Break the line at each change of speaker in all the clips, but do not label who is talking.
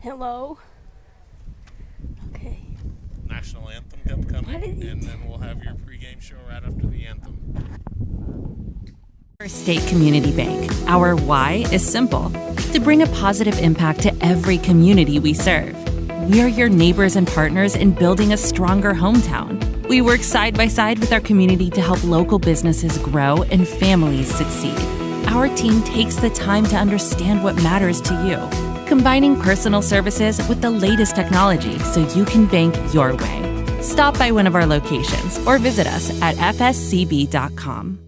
Hello. Okay.
National anthem kept coming, and then we'll have your pregame show right after the anthem.
State Community Bank. Our why is simple: to bring a positive impact to every community we serve. We're your neighbors and partners in building a stronger hometown. We work side by side with our community to help local businesses grow and families succeed. Our team takes the time to understand what matters to you, combining personal services with the latest technology so you can bank your way. Stop by one of our locations or visit us at fscb.com.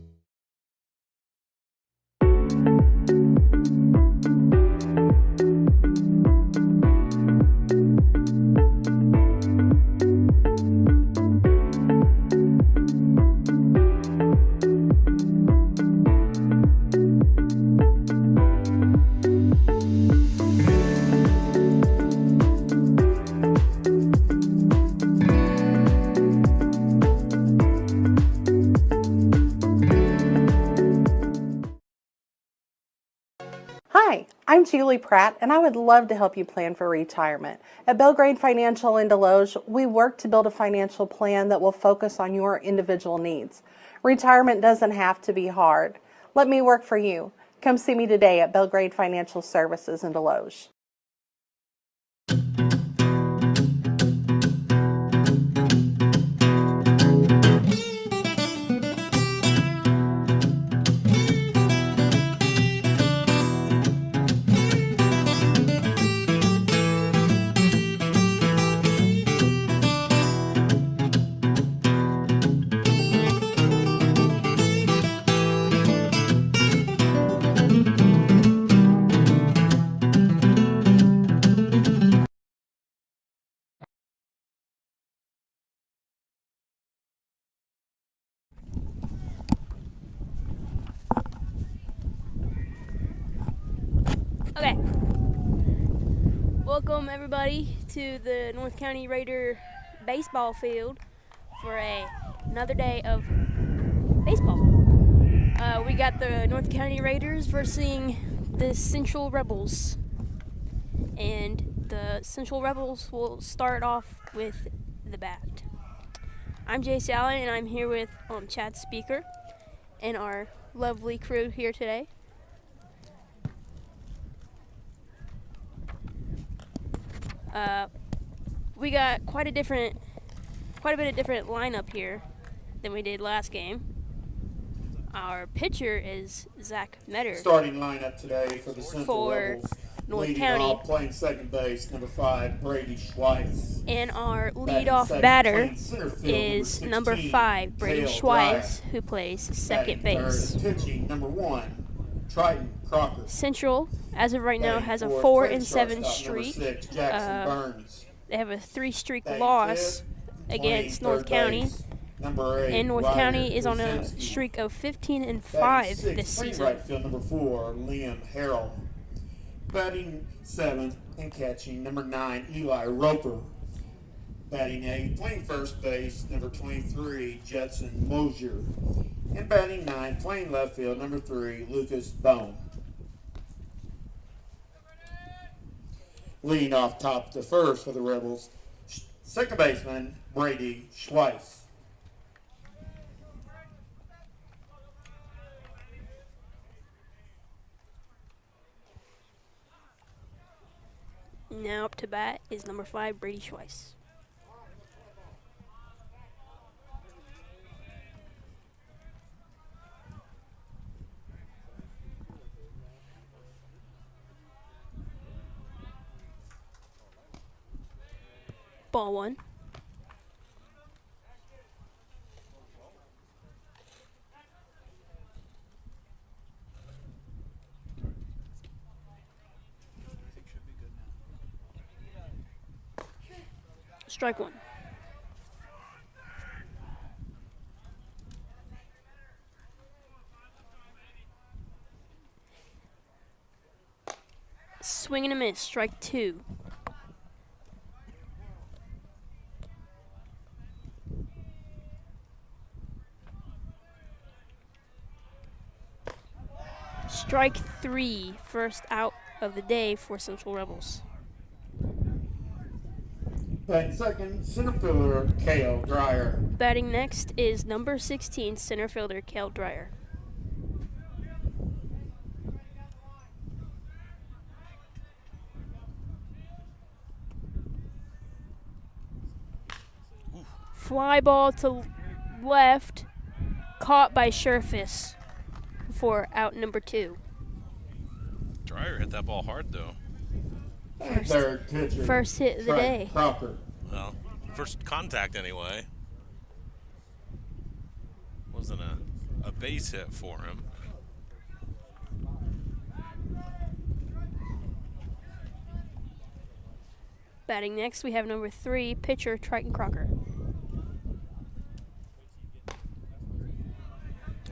Hi, I'm Julie Pratt, and I would love to help you plan for retirement. At Belgrade Financial in Deloge, we work to build a financial plan that will focus on your individual needs. Retirement doesn't have to be hard. Let me work for you. Come see me today at Belgrade Financial Services in Deloge.
Okay. Welcome everybody to the North County Raider baseball field for another day of baseball. We got the North County Raiders versus the Central Rebels. And the Central Rebels will start off with the bat. I'm Jace Allen, and I'm here with Chad Speaker and our lovely crew here today. We got quite a bit of different lineup here than we did last game. Our pitcher is Zach Metter.
Starting lineup today for the Central Rebels.
North
Leading
County.
off, playing second base, number 5, Brady Schweitz.
And our
Batting
leadoff
second,
batter
playing center field,
is
number
number
16,
5, Brady
Dale
Schweitz,
Bryant.
who plays second
Batting
base.
third, pitching, number 1, Triton Crocker.
Central, as of right now,
Batting
has a
fourth,
4
playing
and 7
shortstop,
streak.
Number 6, Jackson Burns.
They have a 3-streak
Batting
loss
fifth,
against
playing
North
third
County.
base, number 8,
And North
Ryder
County is on a
Kuczynski.
streak of 15 and
Batting
5
sixth,
this
playing
season.
right field, number 4, Liam Harrell. Batting 7th and catching, number 9, Eli Roper. Batting 8th, playing first base, number 23, Jetson Mosier. And batting 9th, playing left field, number 3, Lucas Bone. Leading off top to first for the Rebels, second baseman, Brady Schweitz.
Now up to bat is number 5, Brady Schweitz. Ball 1. Strike 1. Swing and a miss, strike 2. Strike 3, first out of the day for Central Rebels.
Batting second, center fielder Kale Dreyer.
Batting next is number 16, center fielder Cale Dreyer. Fly ball to left, caught by Sherfus for out number 2.
Dreyer hit that ball hard, though.
Third pitcher.
First hit of the day.
Crocker.
Well, first contact anyway. Wasn't a base hit for him.
Batting next, we have number 3, pitcher Triton Crocker.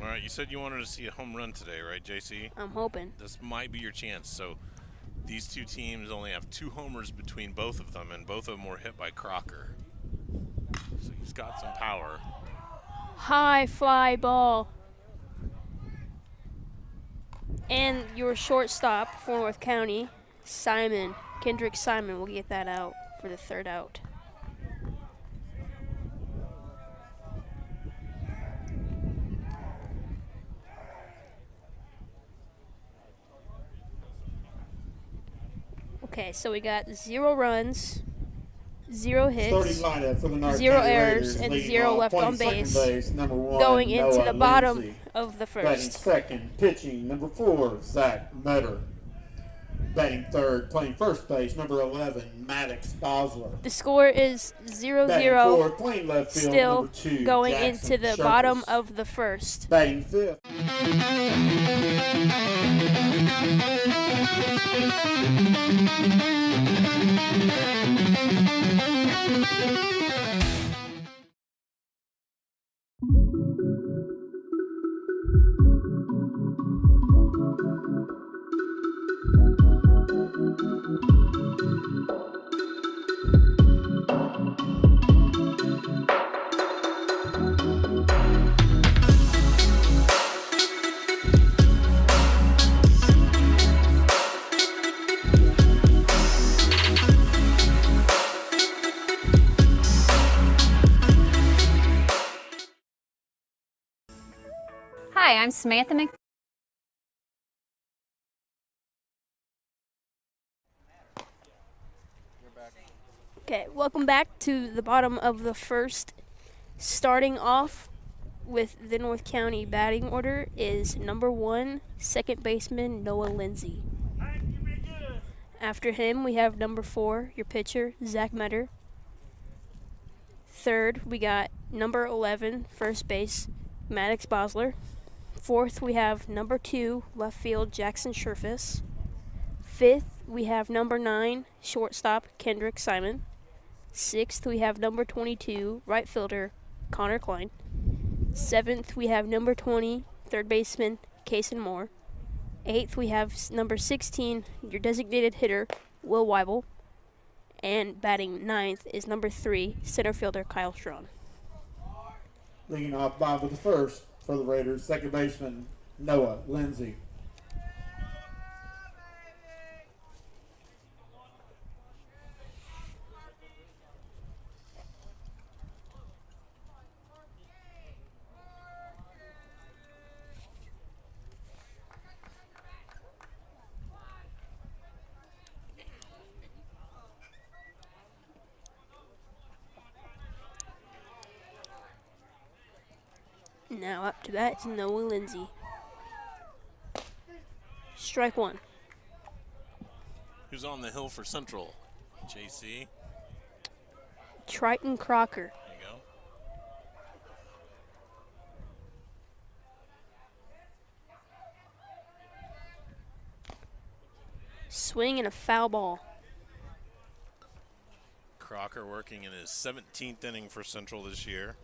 All right, you said you wanted to see a home run today, right, JC?
I'm hoping.
This might be your chance. So these two teams only have 2 homers between both of them, and both of them were hit by Crocker. So he's got some power.
High fly ball. And your shortstop for North County, Kendrick Simon, will get that out for the 3rd out. Okay, so we got 0 runs, 0 hits,
Starting lineup for the North
0
County
errors,
Raiders,
and
leading
0
off,
left on
playing
base,
second base, number 1,
going into
Noah
the bottom
Lindsay.
of the
Batting
1st.
second, pitching, number 4, Zach Metter. Batting third, playing first base, number 11, Maddox Bosler.
The score is 0-0,
Batting fourth, playing left field,
still
number 2,
going
Jackson
into the
Sherkis.
bottom of the 1st.
Batting fifth.
Hi, I'm Samantha Mc.
Okay, welcome back to the bottom of the 1st. Starting off with the North County batting order is number 1, second baseman Noah Lindsay. After him, we have number 4, your pitcher, Zach Metter. Third, we got number 11, first base, Maddox Bosler. Fourth, we have number 2, left field, Jackson Sherfus. Fifth, we have number 9, shortstop, Kendrick Simon. Sixth, we have number 22, right fielder, Connor Klein. Seventh, we have number 20, third baseman, Kason Moore. Eighth, we have number 16, your designated hitter, Will Weibel. And batting ninth is number 3, center fielder, Kyle Strawn.
Leading off bottom of the 1st for the Raiders, second baseman Noah Lindsay.
Now up to bat is Noah Lindsay. Strike 1.
Who's on the hill for Central? JC.
Triton Crocker.
There you go.
Swing and a foul ball.
Crocker working in his 17th inning for Central this year.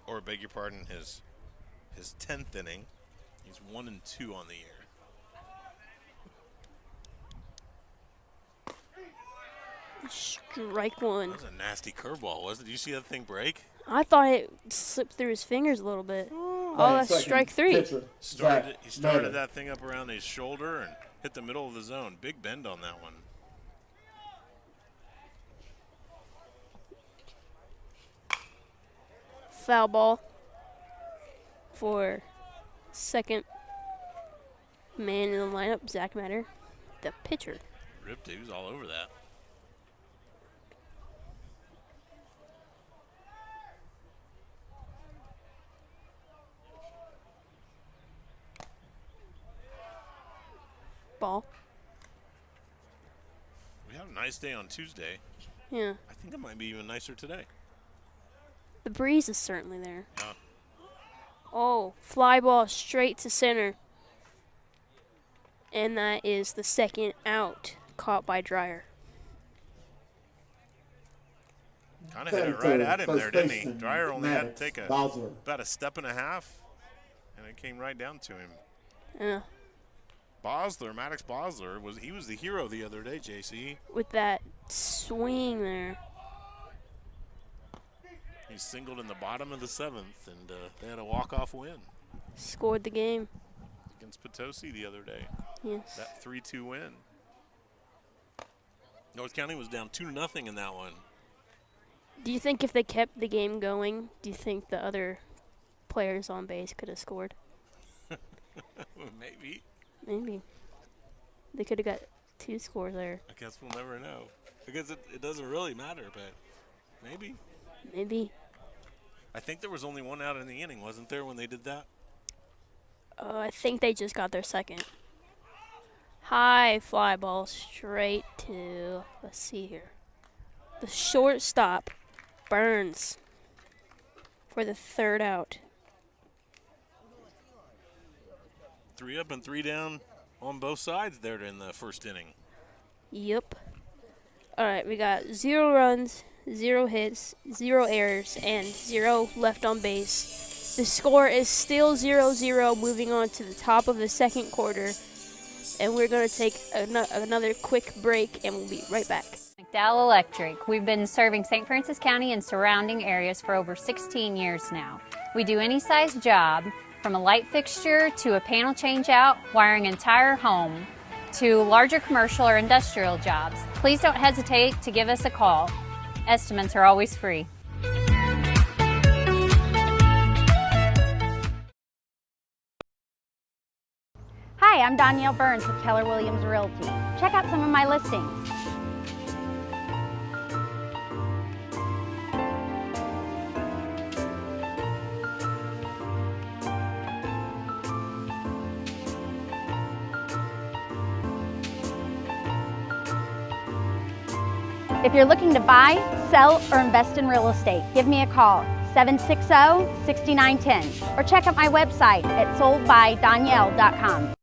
Or beg your pardon, his 10th inning. He's 1-2 on the year.
Strike 1.
That was a nasty curveball, wasn't it? Did you see that thing break?
I thought it slipped through his fingers a little bit. Oh, that's
Second
strike 3.
pitcher,
He
Zach
started
Metter.
that thing up around his shoulder and hit the middle of the zone. Big bend on that one.
foul ball for second man in the lineup, Zach Matter, the pitcher.
Ripped it. He was all over that.
Ball.
We had a nice day on Tuesday.
Yeah.
I think it might be even nicer today.
The breeze is certainly there.
Yeah.
Oh, fly ball straight to center. And that is the second out, caught by Dreyer.
Kind of hit it right at him there, didn't he? Dreyer only had to take about a step and a half, and it came right down to him.
Yeah.
Maddox Bosler, was the hero the other day, JC.
With that swing there.
He singled in the bottom of the 7th, and they had a walk-off win.
Scored the game.
Against Potosi the other day.
Yes.
That 3-2 win. North County was down 2-0 in that one.
Do you think if they kept the game going, do you think the other players on base could have scored?
Maybe.
Maybe. They could have got 2 scores there.
I guess we'll never know. I guess it doesn't really matter, but maybe.
Maybe.
I think there was only 1 out in the inning, wasn't there, when they did that?
I think they just got their second. High fly ball straight to, let's see here, the shortstop, Burns, for the 3rd out.
3 up and 3 down on both sides there in the first inning.
Yep. All right, we got 0 runs, 0 hits, 0 errors, and 0 left on base. The score is still 0-0, moving on to the top of the 2nd quarter. And we're going to take another quick break, and we'll be right back.
McDowell Electric. We've been serving St. Francis County and surrounding areas for over 16 years now. We do any size job, from a light fixture to a panel change out, wiring an entire home, to larger commercial or industrial jobs. Please don't hesitate to give us a call. Estimates are always free. Hi, I'm Danielle Burns with Keller Williams Realty. Check out some of my listings. If you're looking to buy, sell, or invest in real estate, give me a call, 760-6910, or check out my website at soldbydanielle.com.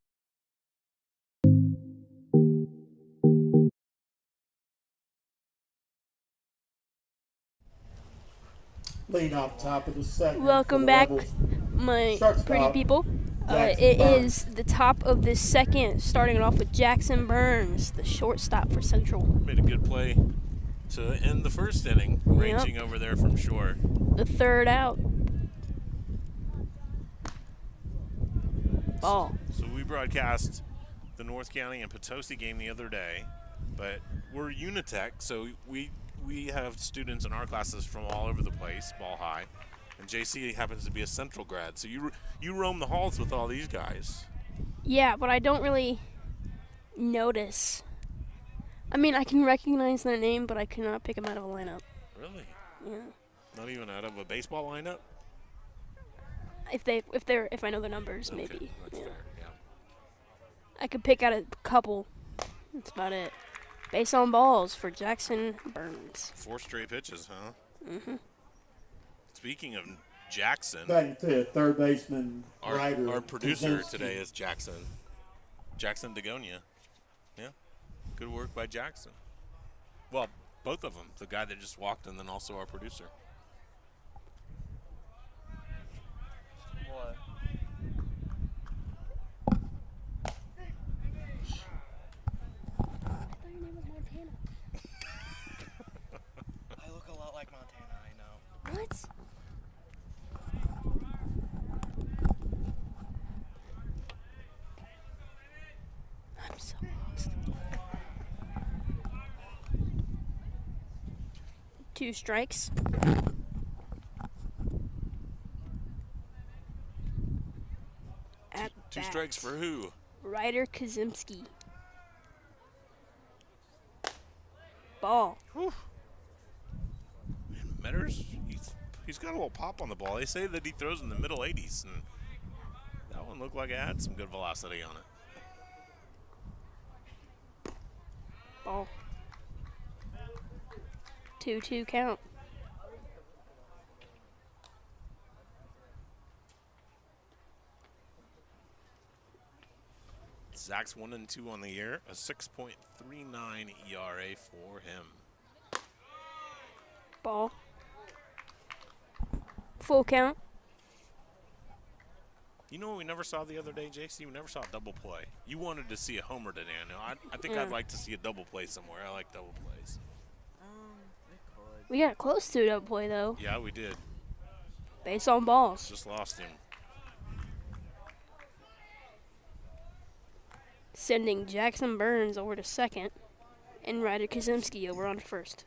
Lead off top of the 2nd.
Welcome back, my pretty people. It is the top of the 2nd, starting it off with Jackson Burns, the shortstop for Central.
Made a good play to end the first inning, ranging over there from shore.
The 3rd out. Ball.
So we broadcast the North County and Potosi game the other day, but we're UniTec, so we have students in our classes from all over the place, ball high, and JC happens to be a Central grad. So you roam the halls with all these guys.
Yeah, but I don't really notice. I mean, I can recognize their name, but I cannot pick them out of a lineup.
Really?
Yeah.
Not even out of a baseball lineup?
If I know their numbers,
Okay,
maybe.
that's fair, yeah.
I could pick out a couple. That's about it. Base on balls for Jackson Burns.
4 straight pitches, huh?
Mm-hmm.
Speaking of Jackson,
Batting 5th, 3rd baseman, Ryder.
our producer
Kaczynski.
today is Jackson Dagonia. Yeah, good work by Jackson. Well, both of them, the guy that just walked and then also our producer.
What? I look a lot like Montana, I know.
What? I'm so lost. 2 strikes.
Two strikes for who?
Ryder Kazimski. Ball.
Whew. Man, Metters, he's got a little pop on the ball. They say that he throws in the middle 80s, and that one looked like it had some good velocity on it.
Ball. 2-2 count.
Zach's 1-2 on the year, a 6.39 ERA for him.
Ball. Full count.
You know what we never saw the other day, JC? We never saw a double play. You wanted to see a homer today. I think I'd like to see a double play somewhere. I like double plays.
We got close to a double play, though.
Yeah, we did.
Based on balls.
Just lost him.
Sending Jackson Burns over to second and Ryder Kazimski over on first.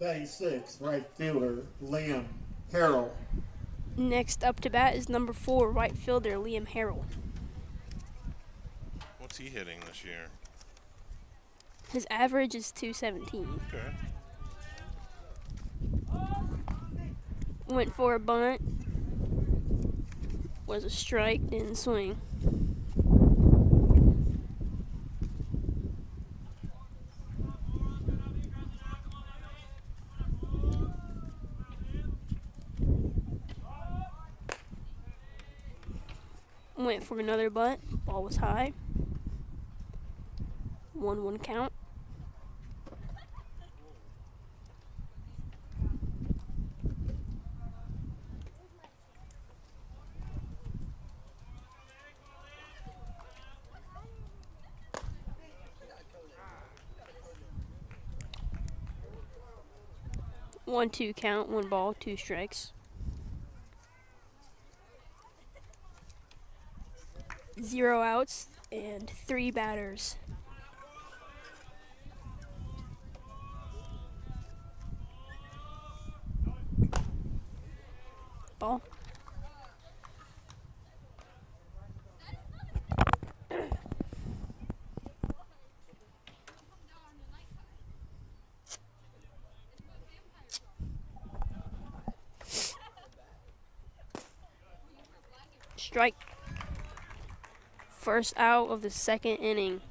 Batting 6, right fielder Liam Harrell.
Next up to bat is number 4, right fielder Liam Harrell.
What's he hitting this year?
His average is .217.
Okay.
Went for a bunt. Was a strike, didn't swing. Went for another bunt. Ball was high. 1-1 count. One, 2 count, 1 ball, 2 strikes. 0 outs and 3 batters. Ball. Strike. First out of the second inning.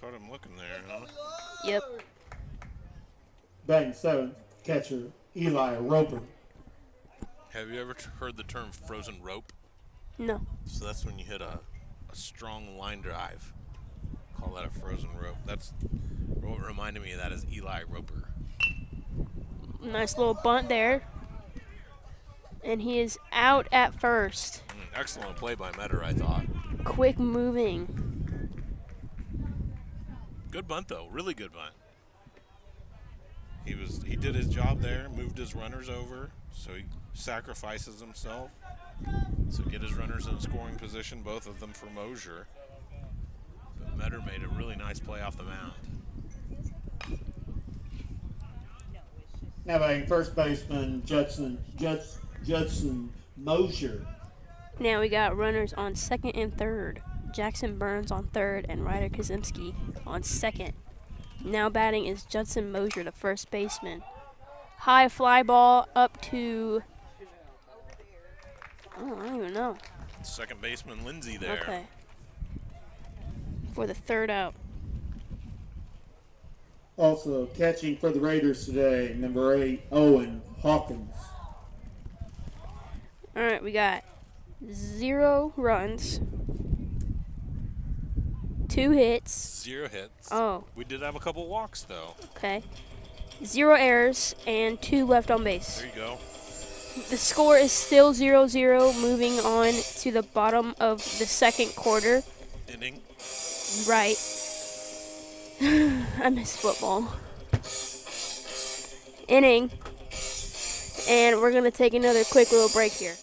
Caught him looking there, huh?
Yep.
Batting 7, catcher Eli Roper.
Have you ever heard the term frozen rope?
No.
So that's when you hit a strong line drive. Call that a frozen rope. That's what reminded me of that is Eli Roper.
Nice little bunt there. And he is out at first.
Excellent play by Metter, I thought.
Quick moving.
Good bunt though, really good bunt. He did his job there, moved his runners over, so he sacrifices himself to get his runners in scoring position, both of them for Mosier. But Metter made a really nice play off the mound.
Now batting first baseman Judson Mosier.
Now we got runners on second and third. Jackson Burns on third and Ryder Kazimski on second. Now batting is Judson Mosier, the first baseman. High fly ball up to, I don't even know.
Second baseman Lindsay there.
Okay. For the third out.
Also catching for the Raiders today, number 8, Owen Hawkins.
All right, we got 0 runs, 2 hits.
0 hits.
Oh.
We did have a couple walks though.
Okay. 0 errors and 2 left on base.
There you go.
The score is still 0-0, moving on to the bottom of the second quarter.
Inning.
Right. I miss football. Inning. And we're going to take another quick little break here.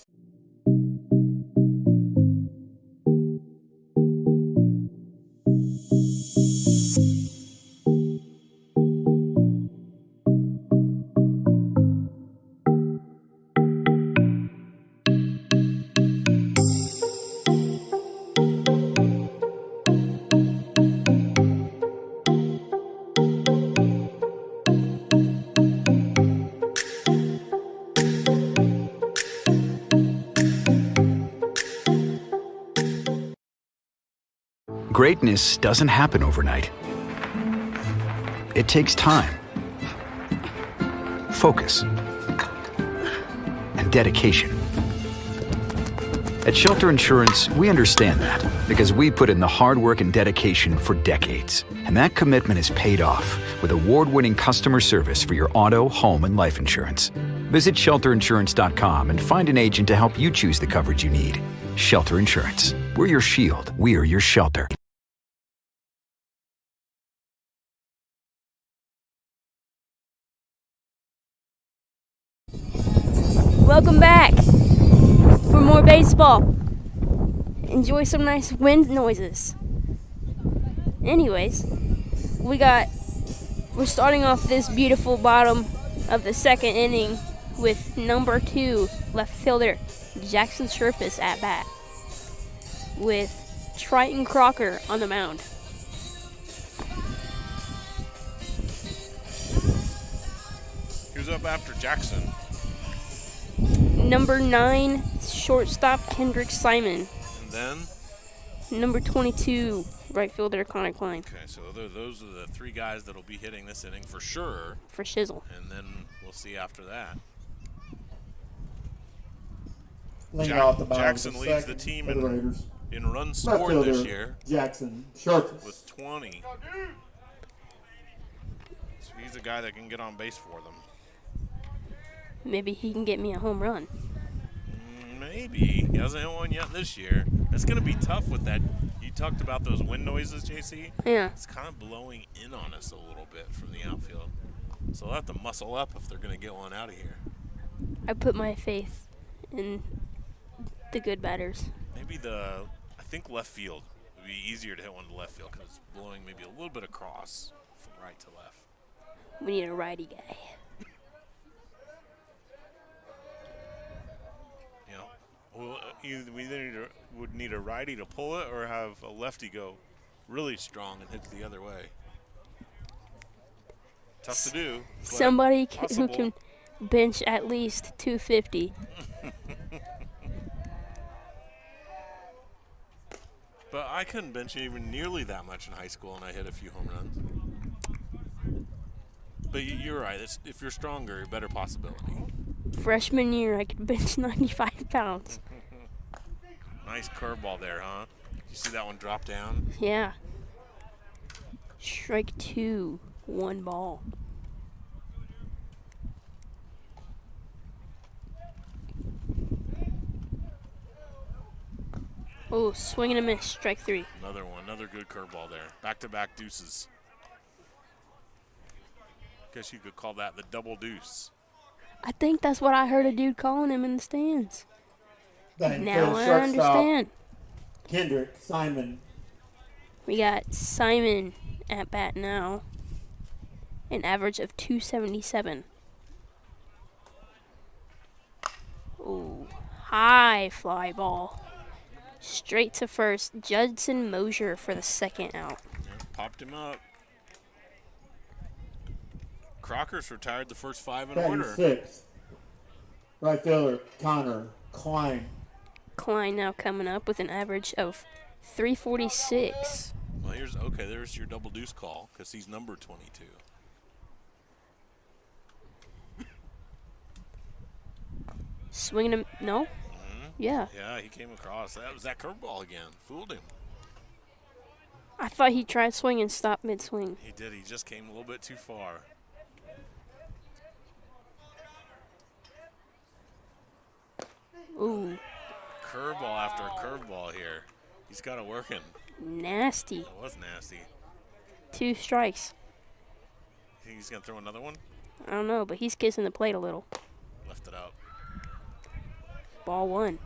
Greatness doesn't happen overnight. It takes time, focus, and dedication. At Shelter Insurance, we understand that because we put in the hard work and dedication for decades. And that commitment is paid off with award-winning customer service for your auto, home, and life insurance. Visit shelterinsurance.com and find an agent to help you choose the coverage you need. Shelter Insurance. We're your shield. We are your shelter.
Welcome back for more baseball. Enjoy some nice wind noises. Anyways, we're starting off this beautiful bottom of the second inning with number 2 left fielder Jackson Surface at bat with Triton Crocker on the mound.
Who's up after Jackson?
Number 9 shortstop Kendrick Simon.
And then?
Number 22 right fielder Connor Klein.
Okay, so those are the 3 guys that'll be hitting this inning for sure.
For shizzle.
And then we'll see after that. Jackson leads the team in runs scored this year.
Jackson Surface
with 20. So he's a guy that can get on base for them.
Maybe he can get me a home run.
Maybe. He hasn't hit one yet this year. It's going to be tough with that. You talked about those wind noises, JC.
Yeah.
It's kind of blowing in on us a little bit from the outfield. So they'll have to muscle up if they're going to get one out of here.
I put my faith in the good batters.
Maybe I think left field would be easier to hit one to left field because it's blowing maybe a little bit across from right to left.
We need a righty guy.
Well, we either would need a righty to pull it or have a lefty go really strong and hit the other way. Tough to do.
Somebody who can bench at least 250.
But I couldn't bench even nearly that much in high school, and I hit a few home runs. But you're right. If you're stronger, better possibility.
Freshman year, I could bench 95 pounds.
Nice curveball there, huh? You see that one drop down?
Yeah. Strike 2, 1 ball. Oh, swing and a miss, strike 3.
Another one, another good curveball there. Back-to-back deuces. Guess you could call that the double deuce.
I think that's what I heard a dude calling him in the stands. Now I understand.
Kendrick Simon.
We got Simon at bat now. An average of 277. Ooh, high fly ball. Straight to first. Judson Mosier for the second out.
Yeah, popped him up. Crocker's retired the first 5 in order.
6. Right fielder Connor Klein.
Klein now coming up with an average of 346.
Well, there's your double deuce call because he's number 22.
Swinging him, no? Yeah.
Yeah, he came across. That was that curveball again. Fooled him.
I thought he tried swing and stopped mid-swing.
He did. He just came a little bit too far.
Ooh.
Curveball after a curveball here. He's got it working.
Nasty.
That was nasty.
2 strikes.
You think he's going to throw another one?
I don't know, but he's kissing the plate a little.
Left it up.
Ball 1.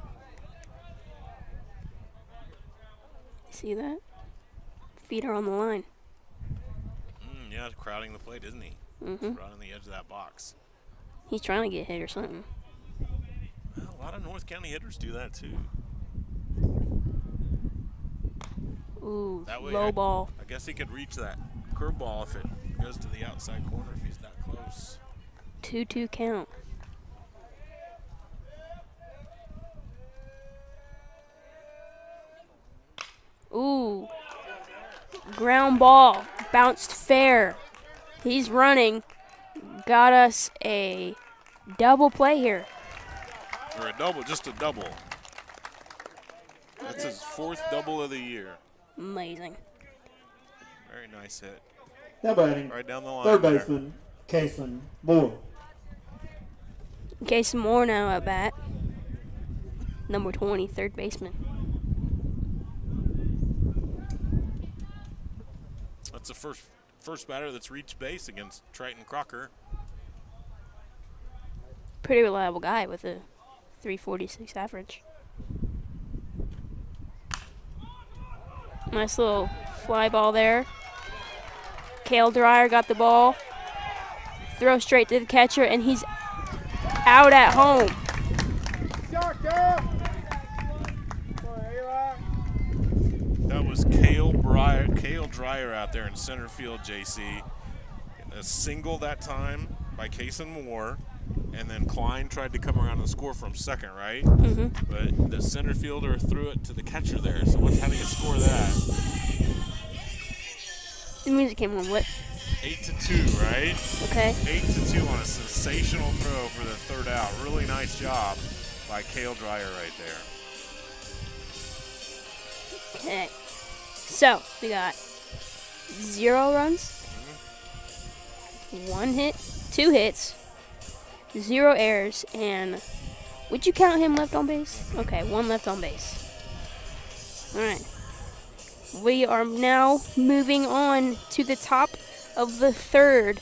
See that? Feet are on the line.
Yeah, crowding the plate, isn't he?
Mm-hmm.
Right on the edge of that box.
He's trying to get hit or something.
Well, a lot of North County hitters do that too.
Ooh,
that way,
low ball.
I guess he could reach that curveball if it goes to the outside corner if he's that close.
2-2 count. Ooh, Ground ball. Bounced fair. He's running. Got us a double play here.
Or a double, just a double. That's his 4th double of the year.
Amazing.
Very nice hit.
Now batting,
Right down the line.
third
there.
baseman, Kason Moore.
Case Moore now at bat. Number 20, third baseman.
That's the first batter that's reached base against Triton Crocker.
Pretty reliable guy with a 346 average. Nice little fly ball there. Cale Dreyer got the ball. Throw straight to the catcher, and he's out at home.
That was Cale Dreyer out there in center field, JC. A single that time by Kason Moore, and then Klein tried to come around and score from second, right?
Mm-hmm.
But the center fielder threw it to the catcher there, so how do you score that?
The music came on. What?
8-2, right?
Okay.
8-2 on a sensational throw for the third out. Really nice job by Cale Dreyer right there.
Okay. So, we got 0 runs, 1 hit, 2 hits, 0 errors, and would you count him left on base? Okay, 1 left on base. All right. We are now moving on to the top of the 3rd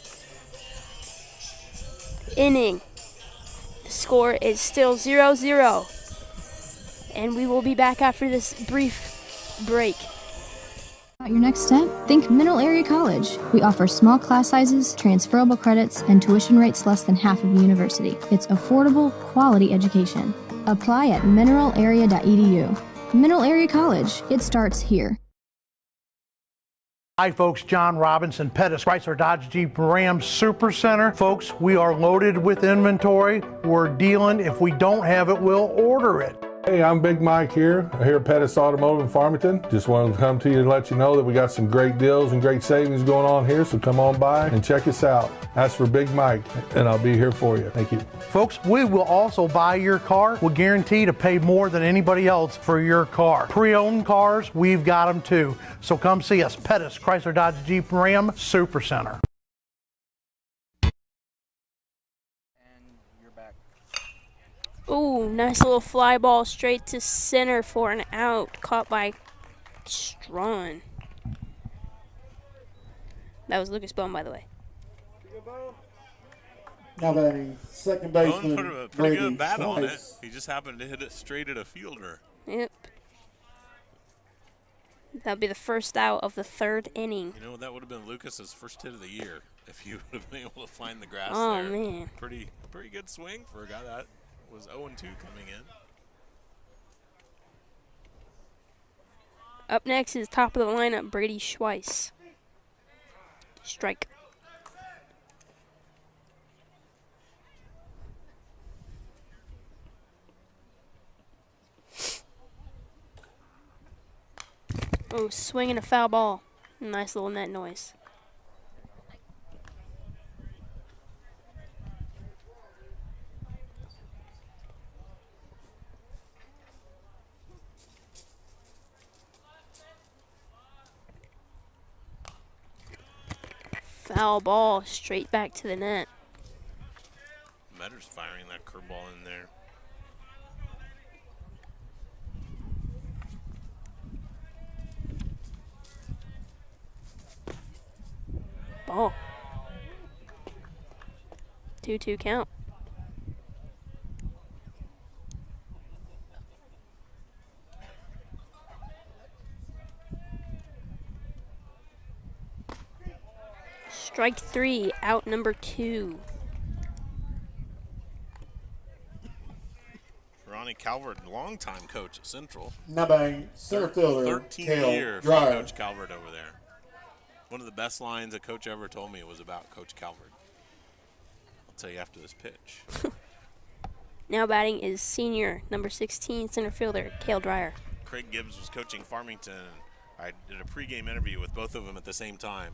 inning. The score is still 0-0, and we will be back after this brief break.
Your next step? Think Mineral Area College. We offer small class sizes, transferable credits, and tuition rates less than half of a university. It's affordable, quality education. Apply at mineralarea.edu. Mineral Area College. It starts here.
Hi folks, John Robinson, Pettis, Chrysler Dodge Jeep Ram Super Center. Folks, we are loaded with inventory. We're dealing. If we don't have it, we'll order it.
Hey, I'm Big Mike here at Pettis Automotive in Farmington. Just wanted to come to you and let you know that we got some great deals and great savings going on here, so come on by and check us out. Ask for Big Mike, and I'll be here for you. Thank you.
Folks, we will also buy your car. We'll guarantee to pay more than anybody else for your car. Pre-owned cars, we've got them too. So come see us, Pettis, Chrysler Dodge Jeep Ram Super Center.
Ooh, nice little fly ball straight to center for an out, caught by Strawn. That was Lucas Bone, by the way.
Now batting, second
Bone
baseman,
put a pretty
Brady
good bat on it.
Schweitz.
He just happened to hit it straight at a fielder.
Yep. That'll be the first out of the 3rd inning.
You know, that would have been Lucas's first hit of the year if he would have been able to find the grass
Oh,
there.
man.
Pretty good swing for a guy that was 0-2 coming in.
Up next is top of the lineup, Brady Schweiss. Strike. Oh, swinging a foul ball. Nice little net noise. Foul ball straight back to the net.
Metter's firing that curveball in there.
Ball. 2-2 count. Strike 3, out number 2.
Ronnie Calvert, longtime coach at Central.
Now batting, center fielder,
13th
Cale
year for
Dreyer.
Coach Calvert over there. One of the best lines a coach ever told me was about Coach Calvert. I'll tell you after this pitch.
Now batting is senior, number 16, center fielder, Cale Dreyer.
Craig Gibbs was coaching Farmington. I did a pregame interview with both of them at the same time.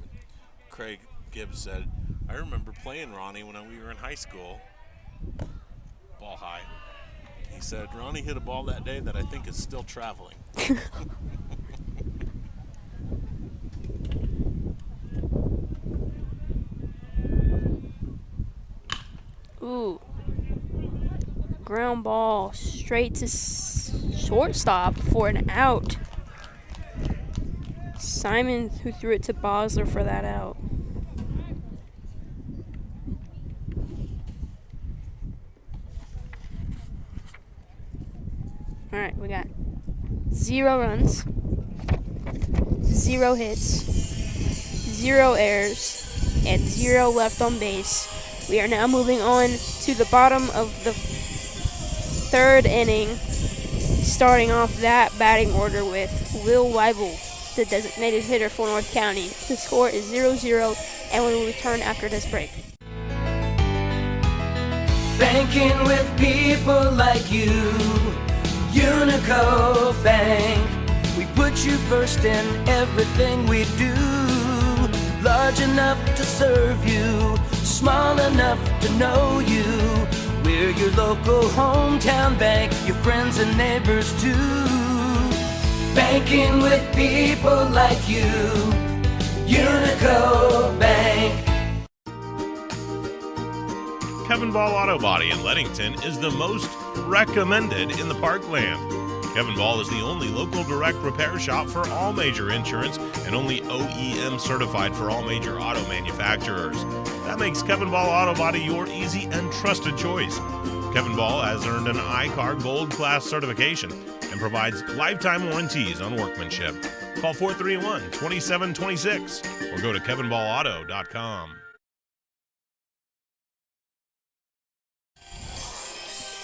Craig Gibbs said, I remember playing Ronnie when we were in high school, ball high. He said, Ronnie hit a ball that day that I think is still traveling.
Ooh. Ground ball straight to shortstop for an out. Simon, who threw it to Bosler for that out. All right, we got 0 runs, 0 hits, 0 errors, and 0 left on base. We are now moving on to the bottom of the 3rd inning, starting off that batting order with Will Weibel, the designated hitter for North County. The score is 0-0, and we will return after this break.
Banking with people like you, UniTec Bank. We put you first in everything we do. Large enough to serve you, small enough to know you. We're your local hometown bank, your friends and neighbors too. Banking with people like you, UniTec Bank.
Kevin Ball Auto Body in Leadington is the most recommended in the Parkland. Kevin Ball is the only local direct repair shop for all major insurance and only OEM certified for all major auto manufacturers. That makes Kevin Ball Auto Body your easy and trusted choice. Kevin Ball has earned an I-CAR Gold Class certification and provides lifetime warranties on workmanship. Call 431-2726 or go to kevinballauto.com.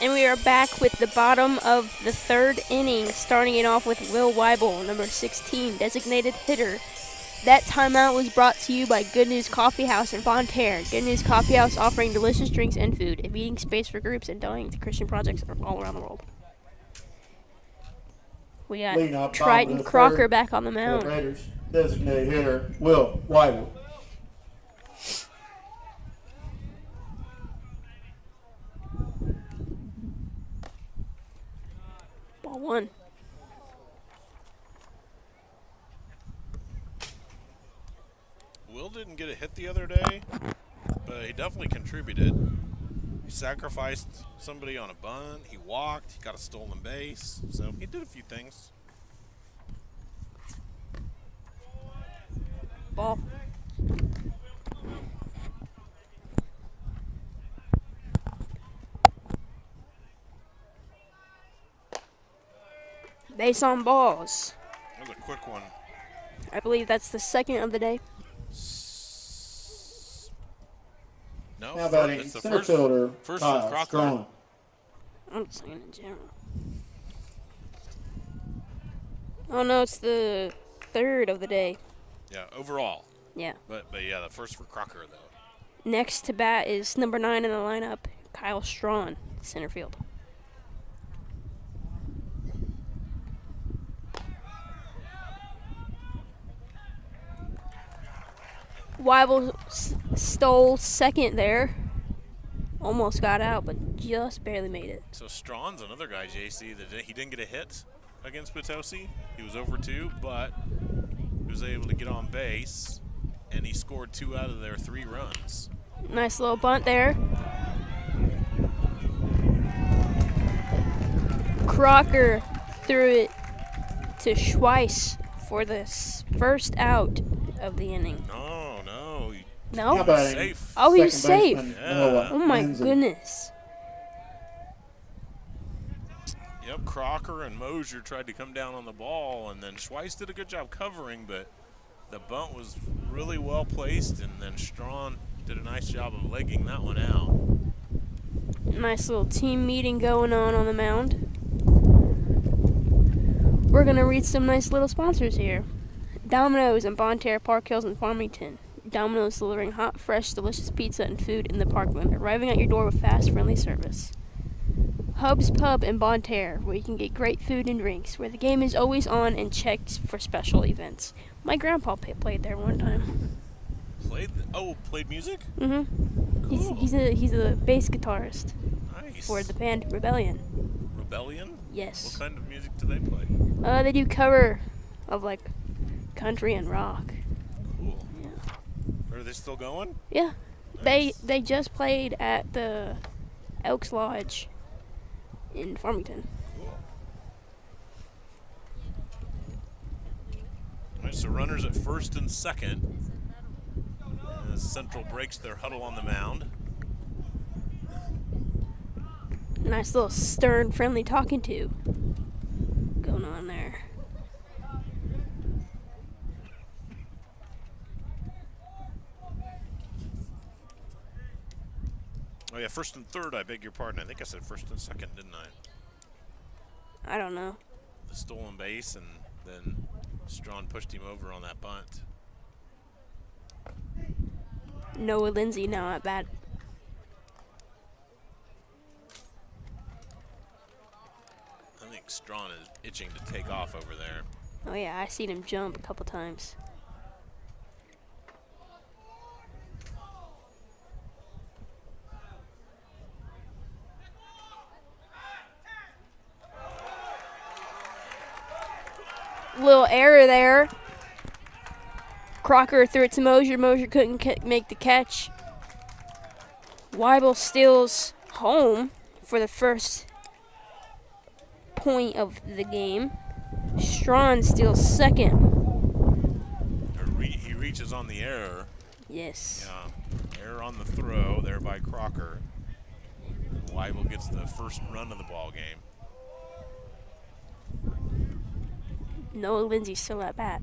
And we are back with the bottom of the 3rd inning, starting it off with Will Weibel, number 16, designated hitter. That timeout was brought to you by Good News Coffee House in Bonne Terre. Good News Coffee House offering delicious drinks and food, a meeting space for groups, and donating to Christian projects all around the world. We got Triton Crocker back on the mound.
Raiders, designated hitter, Will Weibel.
Ball 1.
Will didn't get a hit the other day, but he definitely contributed. He sacrificed somebody on a bunt. He walked. He got a stolen base. So he did a few things.
Ball. Base on balls.
That was a quick one.
I believe that's the 2nd of the day.
No,
How about
it's the
center fielder,
first
Kyle
for Crocker.
Strong.
I'm just saying in general. Oh no, it's the 3rd of the day.
Yeah, overall.
Yeah.
But yeah, the first for Crocker though.
Next to bat is number 9 in the lineup, Kyle Strawn, center field. Weibel stole second there. Almost got out, but just barely made it.
So Strawn's another guy, JC, that he didn't get a hit against Potosi. He was over 2, but he was able to get on base, and he scored 2 out of their 3 runs.
Nice little bunt there. Crocker threw it to Schweiss for the first out of the inning. No?
How about
Safe.
Oh, he was safe.
Yeah.
Oh, my goodness.
Yep, Crocker and Mosier tried to come down on the ball, and then Schweiss did a good job covering, but the bunt was really well placed, and then Strawn did a nice job of legging that one out.
Nice little team meeting going on the mound. We're going to read some nice little sponsors here. Domino's in Bonne Terre, Park Hills, and Farmington. Domino's delivering hot, fresh, delicious pizza and food in the Parkland, arriving at your door with fast, friendly service. Hub's Pub in Bonne Terre, where you can get great food and drinks, where the game is always on and checked for special events. My grandpa played there one time.
Played music?
Mm-hmm.
Cool.
He's a bass guitarist.
Nice.
For the band Rebellion.
Rebellion?
Yes.
What kind of music do they play?
They do cover of like country and rock.
Cool.
Yeah.
Are they still going?
Yeah.
Nice.
They just played at the Elks Lodge in Farmington.
Cool. All right, so runners at first and second. As Central breaks their huddle on the mound.
Nice little stern, friendly talking to going on there.
Oh yeah, first and third, I beg your pardon. I think I said first and second, didn't I?
I don't know.
The stolen base, and then Strawn pushed him over on that bunt.
Noah Lindsay now at bat.
I think Strawn is itching to take off over there.
Oh yeah, I seen him jump a couple times. Little error there. Crocker threw it to Mosier. Mosier couldn't make the catch. Weibel steals home for the first point of the game. Strawn steals second.
He reaches on the error.
Yes.
Yeah, error on the throw there by Crocker. Weibel gets the first run of the ball game.
Noah Lindsay still at bat.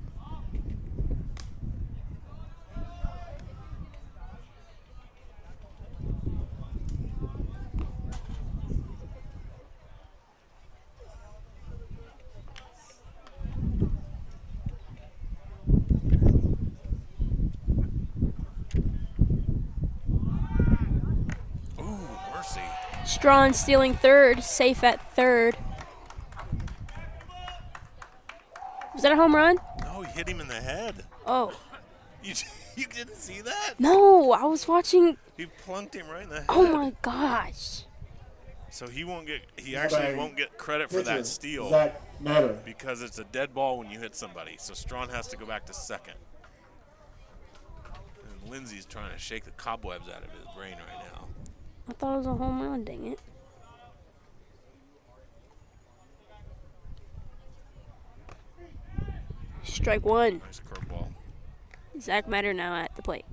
Ooh, mercy.
Strawn stealing third, safe at third. Was that a home run?
No, he hit him in the head.
Oh.
You didn't see that?
No, I was watching.
He plunked him right in the head.
Oh my gosh.
So he actually won't get credit for that steal because it's a dead ball when you hit somebody. So Strawn has to go back to second. And Lindsay's trying to shake the cobwebs out of his brain right now.
I thought it was a home run, dang it. Strike one.
Nice curveball.
Zach Metter now at the plate.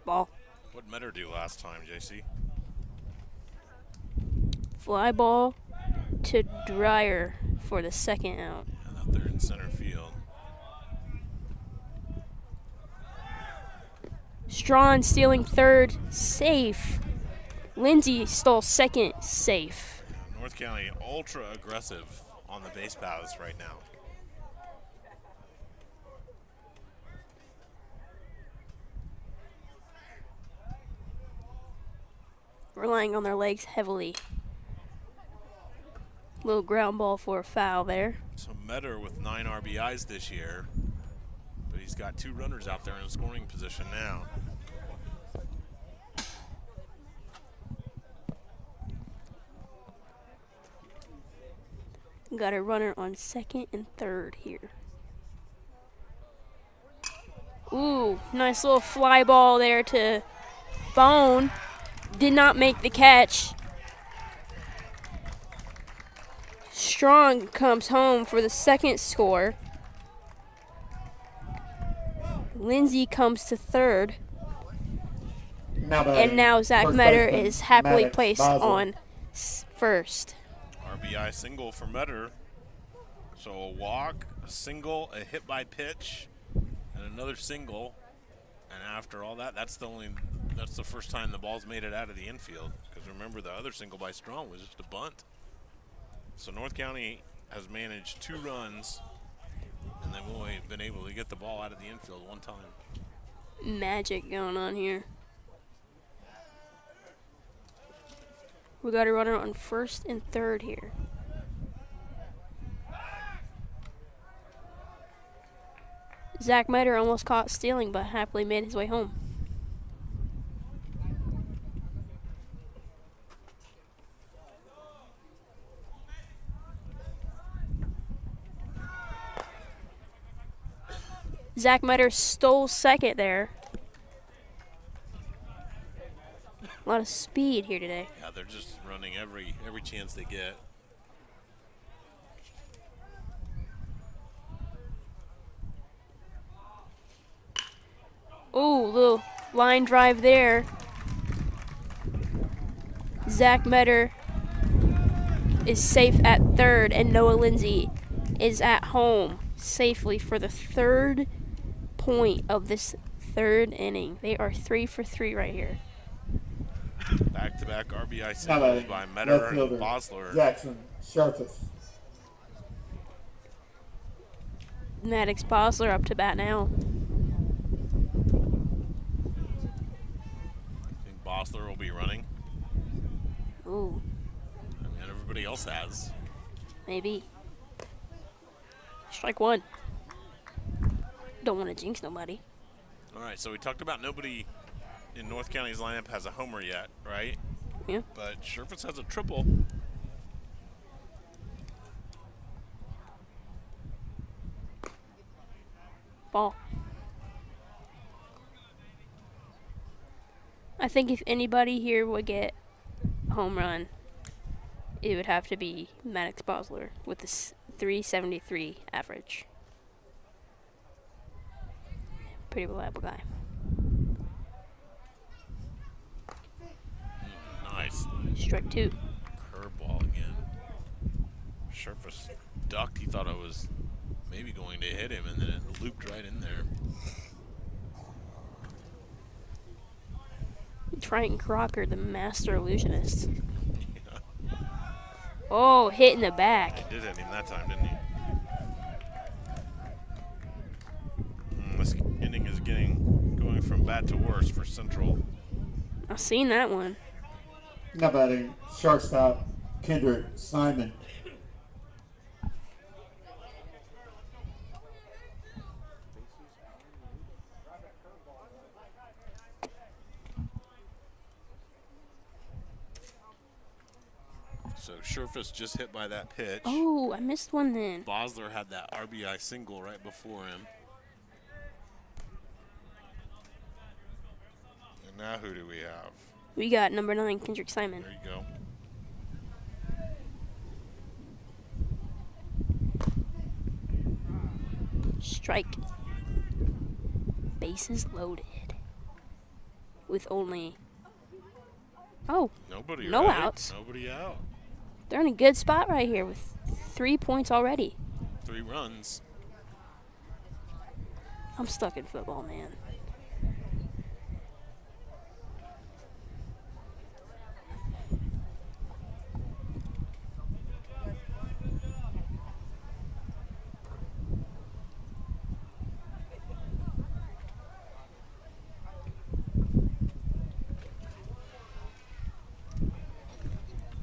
Ball.
What'd Metter do last time, JC?
Fly ball to Dreyer for the second out.
And out there in center field.
Strawn stealing third, safe. Lindsay stole second, safe.
North County ultra aggressive on the base paths right now.
Relying on their legs heavily. Little ground ball for a foul there.
So Metter with 9 RBIs this year, but he's got 2 runners out there in scoring position now.
Got a runner on second and third here. Ooh, nice little fly ball there to Bone. Did not make the catch. Strong comes home for the second score. Lindsay comes to third. And now Zach Metter is happily placed on first.
RBI single for Metter. So a walk, a single, a hit by pitch, and another single. And after all that, that's the first time the ball's made it out of the infield. Because remember, the other single by Strong was just a bunt. So North County has managed 2 runs, and they've only been able to get the ball out of the infield 1 time.
Magic going on here. We got a runner on first and third here. Zach Metter almost caught stealing, but happily made his way home. Zach Metter stole second there. A lot of speed here today.
Yeah, they're just running every chance they get.
Oh, little line drive there. Zach Metter is safe at third, and Noah Lindsay is at home safely for the 3rd point of this 3rd inning. They are 3 for 3 right here.
Back-to-back RBI singles by Metter and Bosler.
Jackson Sharpeth.
Maddox Bosler up to bat now.
I think Bosler will be running.
Ooh.
I mean, everybody else has.
Maybe. Strike 1. Don't want to jinx nobody.
All right, so we talked about nobody in North County's lineup has a homer yet, right?
Yeah.
But Sherfitz has a triple.
Ball. I think if anybody here would get a home run, it would have to be Maddox Bosler with this 373 average. Pretty reliable guy.
Nice.
Strike 2.
Curveball again. Sherfitz ducked. He thought I was maybe going to hit him, and then it looped right in there.
Triton Crocker, the master illusionist. Yeah. Oh, hit in the back.
He did hit him that time, didn't he? This inning is going from bad to worse for Central.
I've seen that one.
Now batting shortstop Kendrick Simon.
So Sherfitz just hit by that pitch.
Oh, I missed one then.
Bosler had that RBI single right before him. And now who do we have?
We got number 9, Kendrick Simon.
There you go.
Strike. Bases loaded. With only... Oh,
Nobody
no
right?
outs.
Nobody out.
They're in a good spot right here with 3 points already.
3 runs.
I'm stuck in football, man.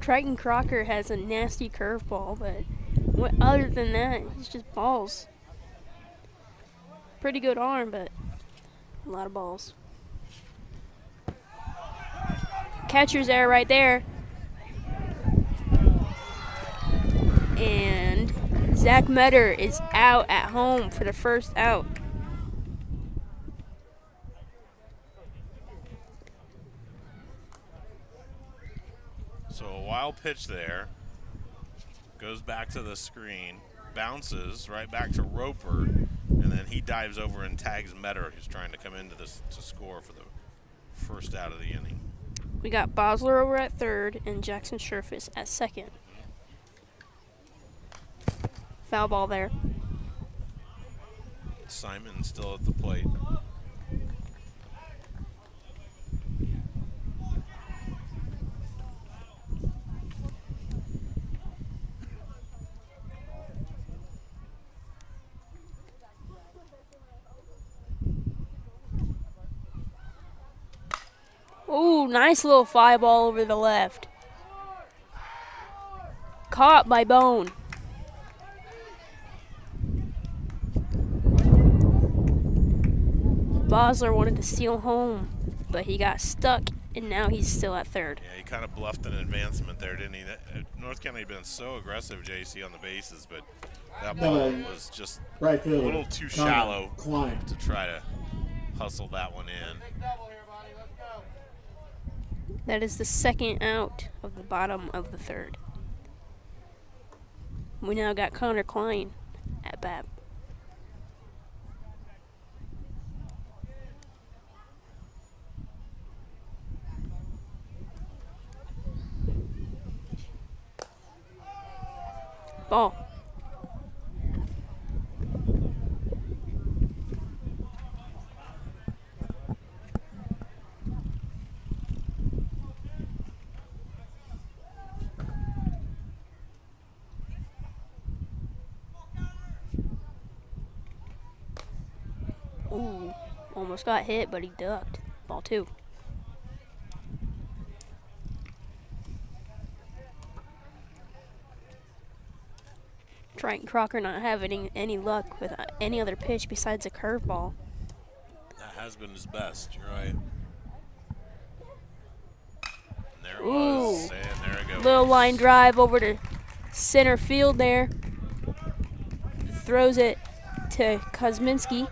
Triton Crocker has a nasty curveball, but other than that, he's just balls. Pretty good arm, but a lot of balls. Catcher's error right there. And Zach Metter is out at home for the first out.
So a wild pitch there. Goes back to the screen. Bounces right back to Roper. And then he dives over and tags Metter, who's trying to come into this to score for the first out of the inning.
We got Bosler over at third and Jackson Sherfitz at second. Foul ball there.
Simon still at the plate.
nice little fly ball over the left. Caught by Bone. Bosler wanted to steal home, but he got stuck, and now he's still at third.
Yeah, he kind of bluffed an advancement there, didn't he? North County had been so aggressive, JC, on the bases, but that ball was just a little too shallow to try to hustle that one in.
That is the second out of the bottom of the third. We now got Connor Klein at bat. Ball. Ooh, almost got hit, but he ducked. Ball 2. Triton Crocker not having any luck with any other pitch besides a curveball.
That has been his best, you're right. And there it
Ooh.
was, and there it goes.
Little line drive over to center field there. Throws it to Kosminski.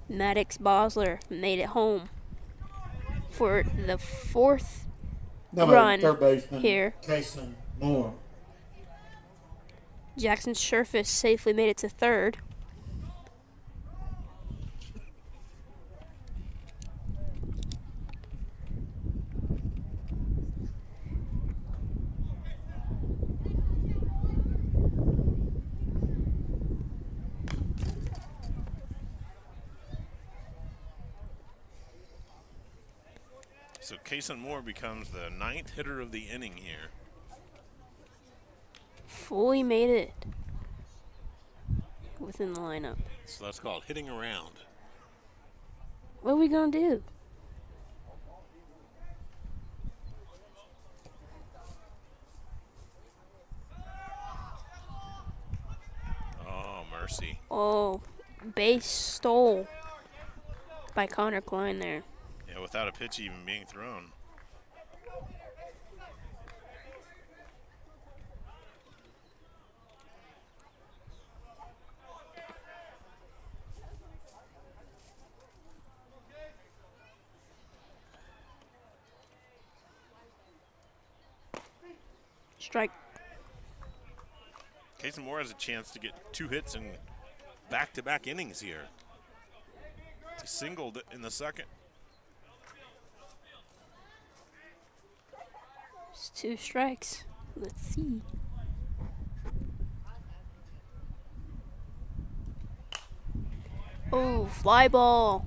Maddox Bosler made it home for the 4th run
third baseman,
here.
Kason Moore.
Jackson Sherfish safely made it to third.
So Kason Moore becomes the 9th hitter of the inning here.
Fully made it within the lineup.
So that's called hitting around.
What are we gonna do?
Oh, mercy.
Oh, base stole by Connor Klein there.
Yeah, without a pitch even being thrown.
Strike.
Kason Moore has a chance to get 2 hits in back-to-back innings here. He singled in the second.
It's 2 strikes. Let's see. Oh, fly ball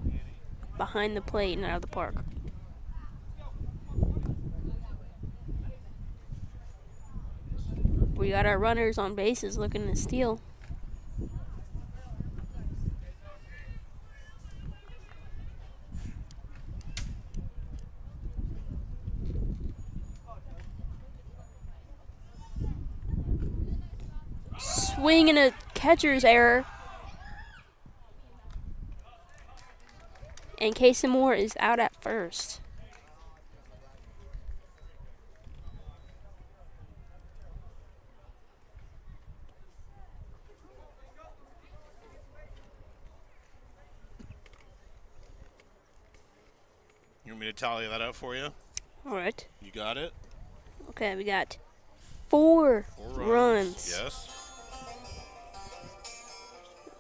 behind the plate and out of the park. We got our runners on bases looking to steal. Swing and a catcher's error. And Kason Moore is out at first.
You want me to tally that up for you?
All right.
You got it?
Okay, we got 4 runs.
Yes.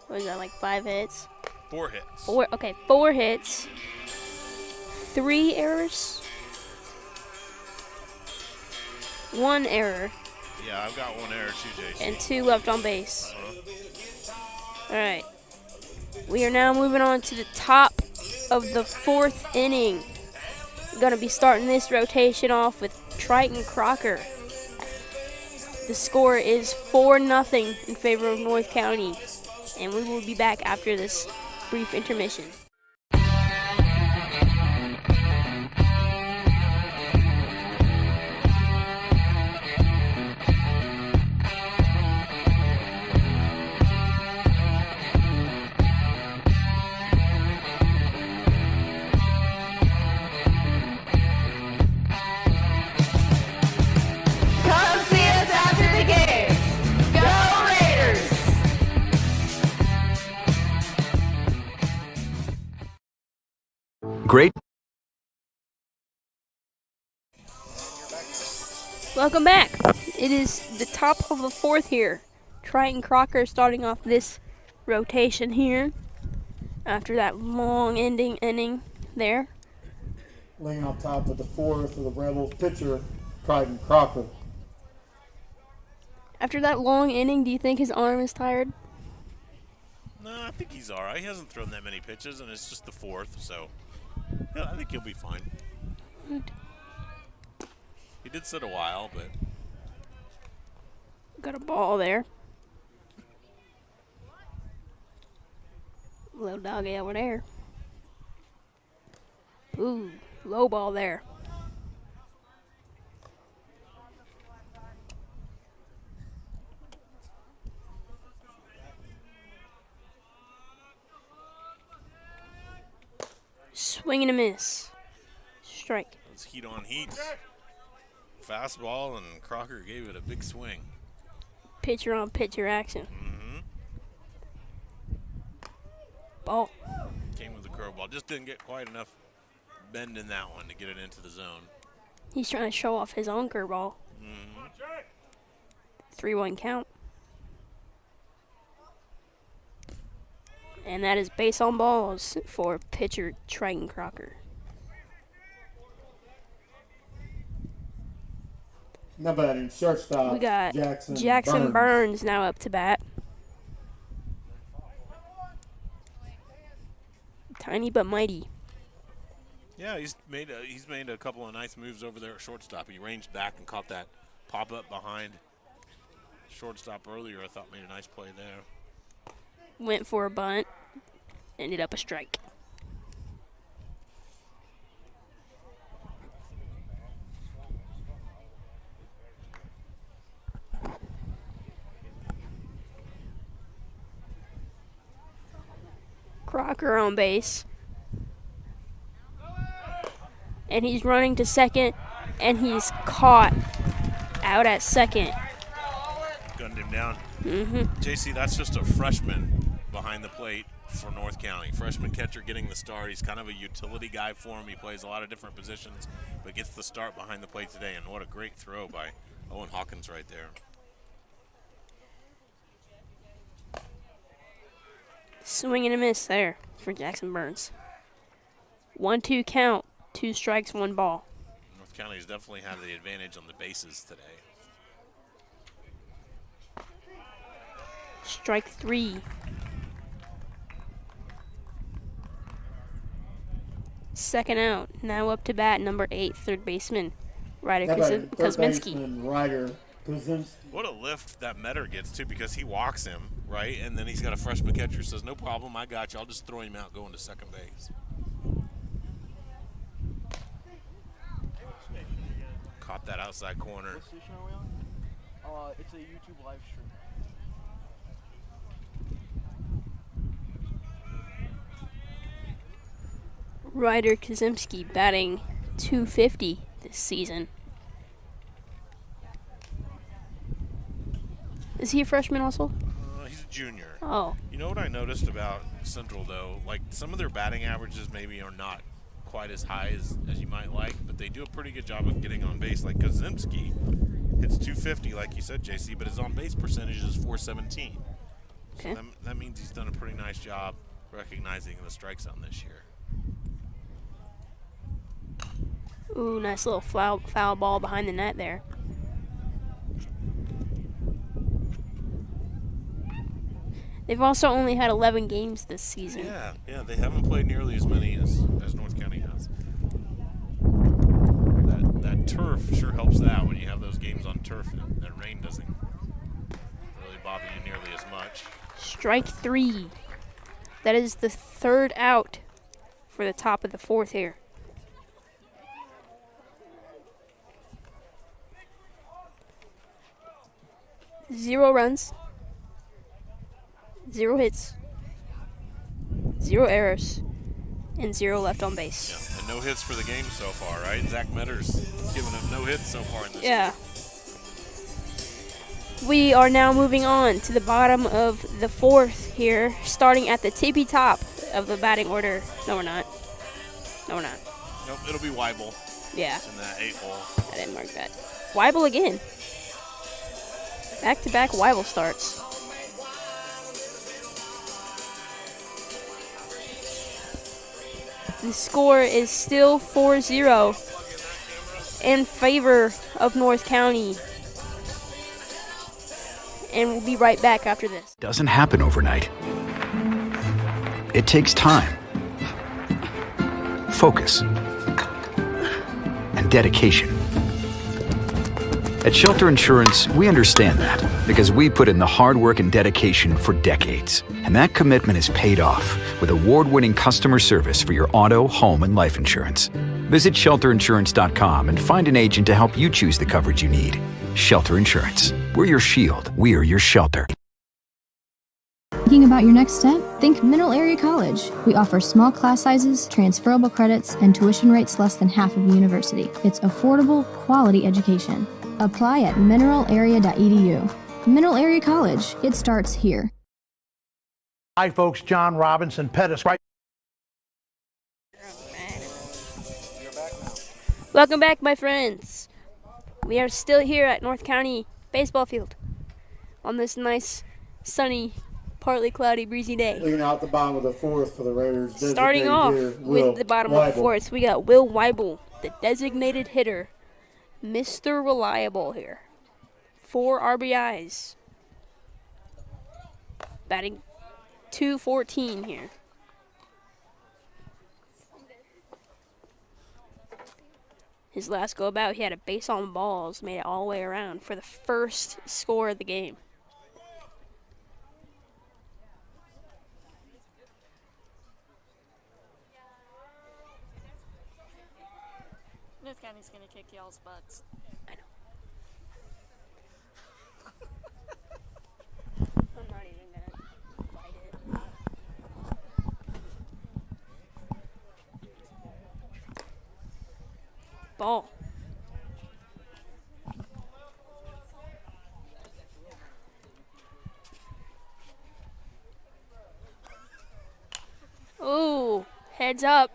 What is that, like 5 hits?
4 hits.
4 hits. 3 errors. 1 error.
Yeah, I've got 1 error too, JC.
And 2 left on base. All right. We are now moving on to the top of the 4th inning. We're going to be starting this rotation off with Triton Crocker. The score is 4-0 in favor of North County. And we will be back after this brief intermission.
Come see us after the game. Go Raiders!
Great.
Welcome back. It is the top of the fourth here. Triton Crocker starting off this rotation here after that long ending inning there.
Laying on top of the fourth of the Rebels pitcher, Triton Crocker.
After that long inning, do you think his arm is tired?
No, I think he's all right. He hasn't thrown that many pitches, and it's just the fourth, so yeah, I think he'll be fine. He did sit a while, but
Got a ball there. Little doggy over there. Ooh, low ball there. Swing and a miss. Strike.
it's heat on heat. Fastball, and Crocker gave it a big swing.
Pitcher on pitcher action. Ball.
Came with the curveball. Just didn't get quite enough bend in that one to get it into the zone.
He's trying to show off his own curveball. 3-1 count. And that is base on balls for pitcher Triton Crocker.
Now batting shortstop.
We got
Jackson
Burns now up to bat. Tiny but mighty.
Yeah, he's made a couple of nice moves over there at shortstop. He ranged back and caught that pop up behind shortstop earlier. I thought made a nice play there.
Went for a bunt. Ended up a strike. Crocker on base. And he's running to second, and he's caught out at second.
Gunned him down. JC, that's just a freshman behind the plate for North County. Freshman catcher getting the start. He's kind of a utility guy for him. He plays a lot of different positions, but gets the start behind the plate today. And what a great throw by Owen Hawkins right there.
Swing and a miss there for Jackson Burns. 1-2 count. 2 strikes, 1 ball.
North County's definitely had the advantage on the bases today.
Strike 3. Second out. Now up to bat, number 8, third baseman, Ryder Kuzminski.
Ryder Kuzminski.
What a lift that Metter gets, too, because he walks him, right? And then he's got a freshman catcher who says, no problem, I got you. I'll just throw him out going to second base. Caught that outside corner.
What station are we on? It's a YouTube live stream.
Ryder Kuzminski batting .250 this season. Is he a freshman also?
He's a junior.
Oh.
You know what I noticed about Central, though? Like, some of their batting averages maybe are not quite as high as you might like, but they do a pretty good job of getting on base. Like Kuzminski hits .250, like you said, JC, but his on-base percentage is .417.
Okay.
So that means he's done a pretty nice job recognizing the strike zone this year.
Ooh, nice little foul ball behind the net there. They've also only had 11 games this season.
Yeah, they haven't played nearly as many as North County has. That turf sure helps that when you have those games on turf. That rain doesn't really bother you nearly as much.
Strike 3. That is the third out for the top of the fourth here. Zero runs, 0 hits, 0 errors, and 0 left on base.
Yeah, and no hits for the game so far, right? Zach Metter's given up no hits so far in this
Yeah.
game.
We are now moving on to the bottom of the fourth here, starting at the tippy top of the batting order. No, we're not. No, we're not.
Nope, it'll be Weibel.
Yeah.
In that 8 hole.
I didn't mark that. Weibel again. Back-to-back Weibel starts. The score is still 4-0 in favor of North County. And we'll be right back after this.
Doesn't happen overnight. It takes time, focus, and dedication. At Shelter Insurance, we understand that because we put in the hard work and dedication for decades. And that commitment is paid off with award-winning customer service for your auto, home, and life insurance. Visit shelterinsurance.com and find an agent to help you choose the coverage you need. Shelter Insurance. We're your shield. We're your shelter.
Thinking about your next step? Think Mineral Area College. We offer small class sizes, transferable credits, and tuition rates less than half of a university. It's affordable, quality education. Apply at mineralarea.edu. Mineral Area College. It starts here.
Hi, folks. John Robinson, Pettis. Right.
Welcome back, my friends. We are still here at North County Baseball Field on this nice, sunny, partly cloudy, breezy day.
Leading out the bottom of the fourth for the Raiders.
Starting off with the bottom of the fourth, we got Will Weibel, the designated hitter. Mr. Reliable here. 4 RBIs. Batting .214 here. His last go about, he had a base on balls, made it all the way around for the first score of the game.
North County's gonna kick y'all's butts.
I know. I'm not even gonna fight it. Ball. Ooh, heads up.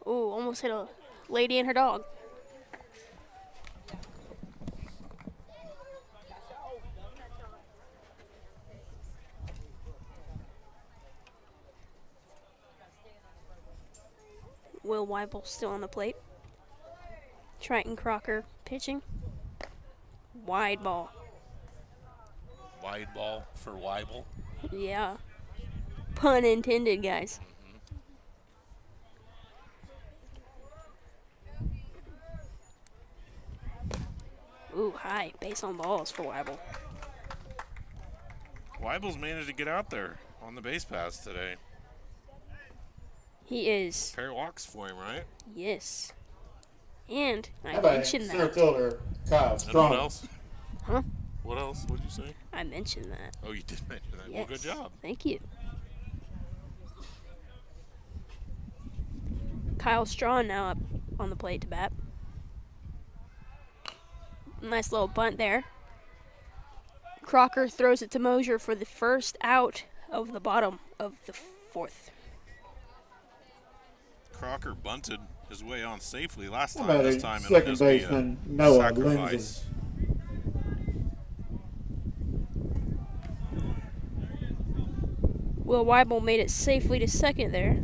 Ooh, almost hit a lady and her dog. Will Weibel still on the plate. Triton Crocker pitching. Wide ball.
Wide ball for Weibel.
Yeah. Pun intended, guys. Ooh, high. Base on balls for Weibel.
Weibel's managed to get out there on the base paths today.
He is.
Pair walks for him, right?
Yes. And I
How about
mentioned
center
that.
fielder Kyle
And
Strong.
what else?
Huh?
What else? What'd you say?
I mentioned that.
Oh, you did mention that.
Yes.
Well, good job.
Thank you. Kyle Strawn now up on the plate to bat. Nice little bunt there. Crocker throws it to Mosier for the first out of the bottom of the fourth.
Crocker bunted his way on safely last
How
time.
about
This time it'll
second
just be a
baseman Noah
sacrifice.
Lindsay.
Will Weibel made it safely to second there.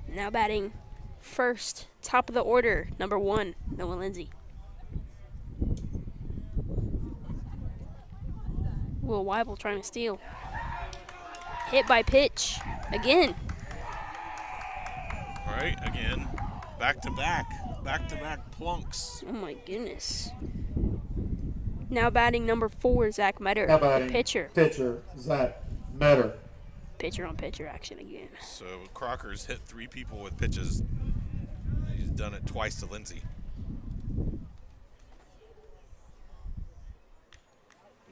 Now batting first, top of the order, number 1, Noah Lindsay. Will Weibel trying to steal. Hit by pitch again.
All right, again, back-to-back plunks.
Oh my goodness. Now batting number 4, Zach Metter,
Now
the
batting
pitcher.
Pitcher, Zach Metter.
Pitcher on pitcher action again.
So Crocker's hit 3 people with pitches. He's done it twice to Lindsay.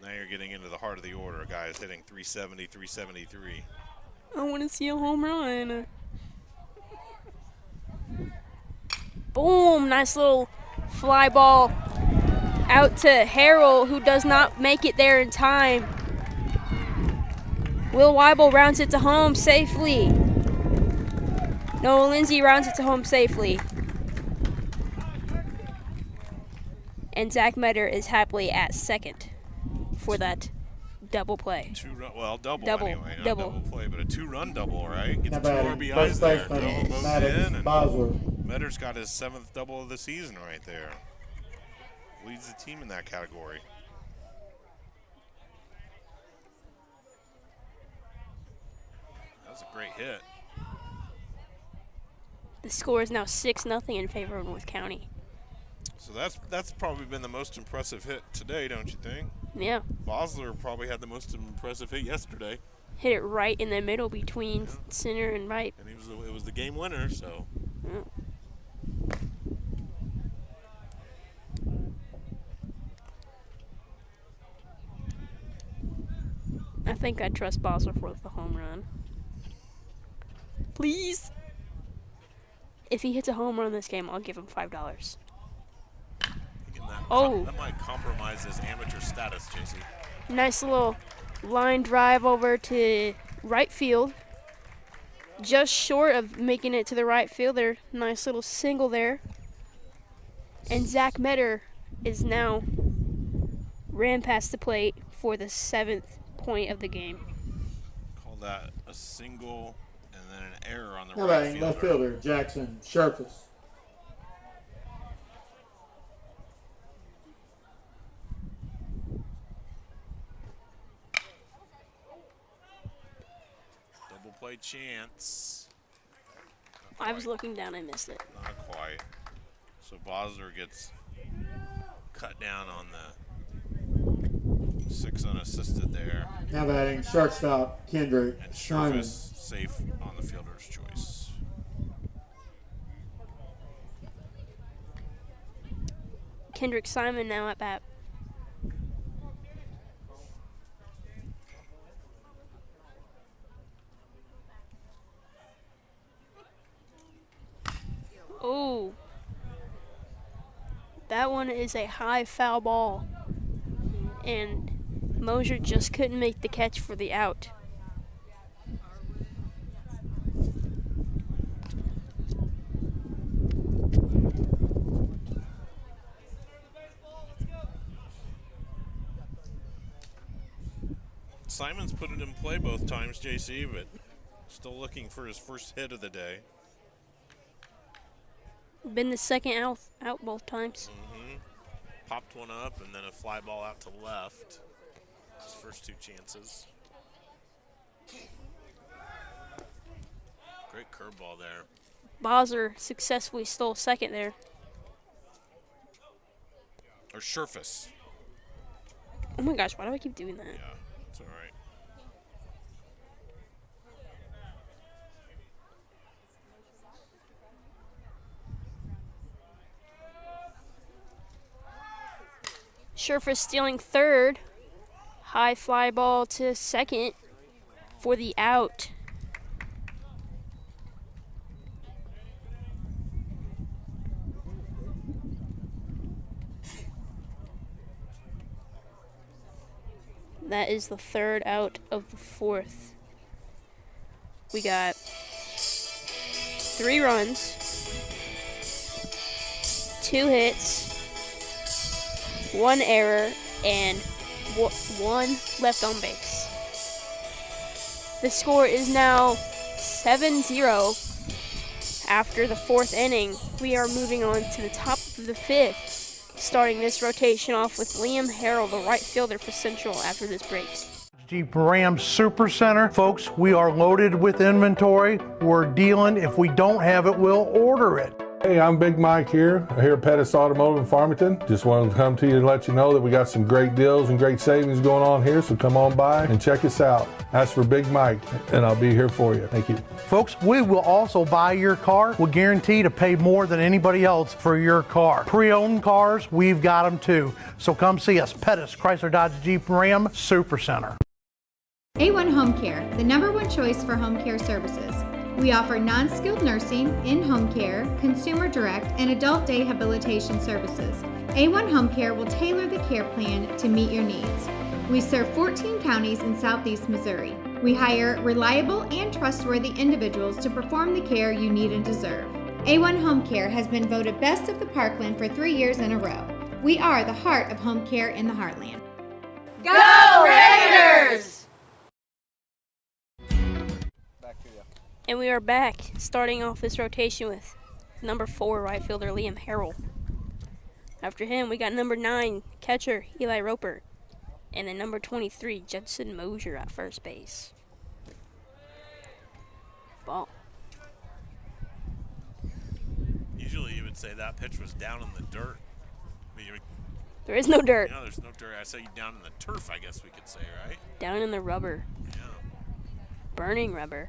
Now you're getting into the heart of the order. A guy is hitting 370, 373.
I want to see a home run. Boom, nice little fly ball out to Harrell, who does not make it there in time. Will Weibel rounds it to home safely. Noah Lindsay rounds it to home safely. And Zach Metter is happily at second for that double play.
Double anyway. Not double play, but a 2-run double, right? Get the 2
batting
RBIs there.
baseman,
Throw them both
Maddox
in. And
Bosworth.
Metter's got his 7th double of the season right there. Leads the team in that category. That was a great hit.
The score is now 6-0 in favor of North County.
So that's probably been the most impressive hit today, don't you think?
Yeah.
Bosler probably had the most impressive hit yesterday.
Hit it right in the middle between center and right.
And it was the game winner, so.
Yeah. I think I trust Bosler for the home run. Please. If he hits a home run this game, I'll give him $5.
That might compromise his amateur status, JC.
Nice little line drive over to right field. Just short of making it to the right fielder. Nice little single there. And Zach Metter is now ran past the plate for the 7th point of the game.
Call that a single and then an error on the
Now
right
batting
fielder.
left fielder, Jackson Sharkus.
Double play chance.
I was looking down, I missed it.
Not quite. So Bosler gets cut down on the 6 unassisted there.
Now batting shortstop, Kendrick
And
Simon.
Shervis safe on the fielder's choice.
Kendrick Simon now at bat. Oh, that one is a high foul ball, and Mosier just couldn't make the catch for the out.
Simon's put it in play both times, JC, but still looking for his first hit of the day.
Been the second out both times.
Popped one up and then a fly ball out to left. His first 2 chances. Great curveball there.
Bosler successfully stole second there.
Or Sherfus.
Oh my gosh, why do I keep doing that?
Yeah, it's all right.
Sherfus stealing third. High fly ball to second for the out. That is the third out of the 4th. We got 3 runs, 2 hits, 1 error, and 1 left on base. The score is now 7-0 after the 4th inning. We are moving on to the top of the 5th. Starting this rotation off with Liam Harrell, the right fielder for Central, after this break.
Jeep Ram Super Center. Folks, we are loaded with inventory. We're dealing. If we don't have it, we'll order it.
Hey, I'm Big Mike here at Pettis Automotive in Farmington. Just wanted to come to you and let you know that we got some great deals and great savings going on here, so come on by and check us out. Ask for Big Mike, and I'll be here for you. Thank you.
Folks, we will also buy your car. We'll guarantee to pay more than anybody else for your car. Pre-owned cars, we've got them too. So come see us, Pettis Chrysler Dodge Jeep Ram Super Center.
A1 Home Care, the #1 choice for home care services. We offer non-skilled nursing, in-home care, consumer direct, and adult day habilitation services. A1 Home Care will tailor the care plan to meet your needs. We serve 14 counties in southeast Missouri. We hire reliable and trustworthy individuals to perform the care you need and deserve. A1 Home Care has been voted Best of the Parkland for 3 years in a row. We are the heart of home care in the heartland.
Go Raiders!
And we are back, starting off this rotation with number 4 right fielder Liam Harrell. After him, we got number 9 catcher Eli Roper, and then number 23 Judson Mosier at first base. Ball.
Usually you would say that pitch was down in the dirt. But
there is no dirt.
No, there's no dirt. I say down in the turf, I guess we could say, right?
Down in the rubber.
Yeah.
Burning rubber.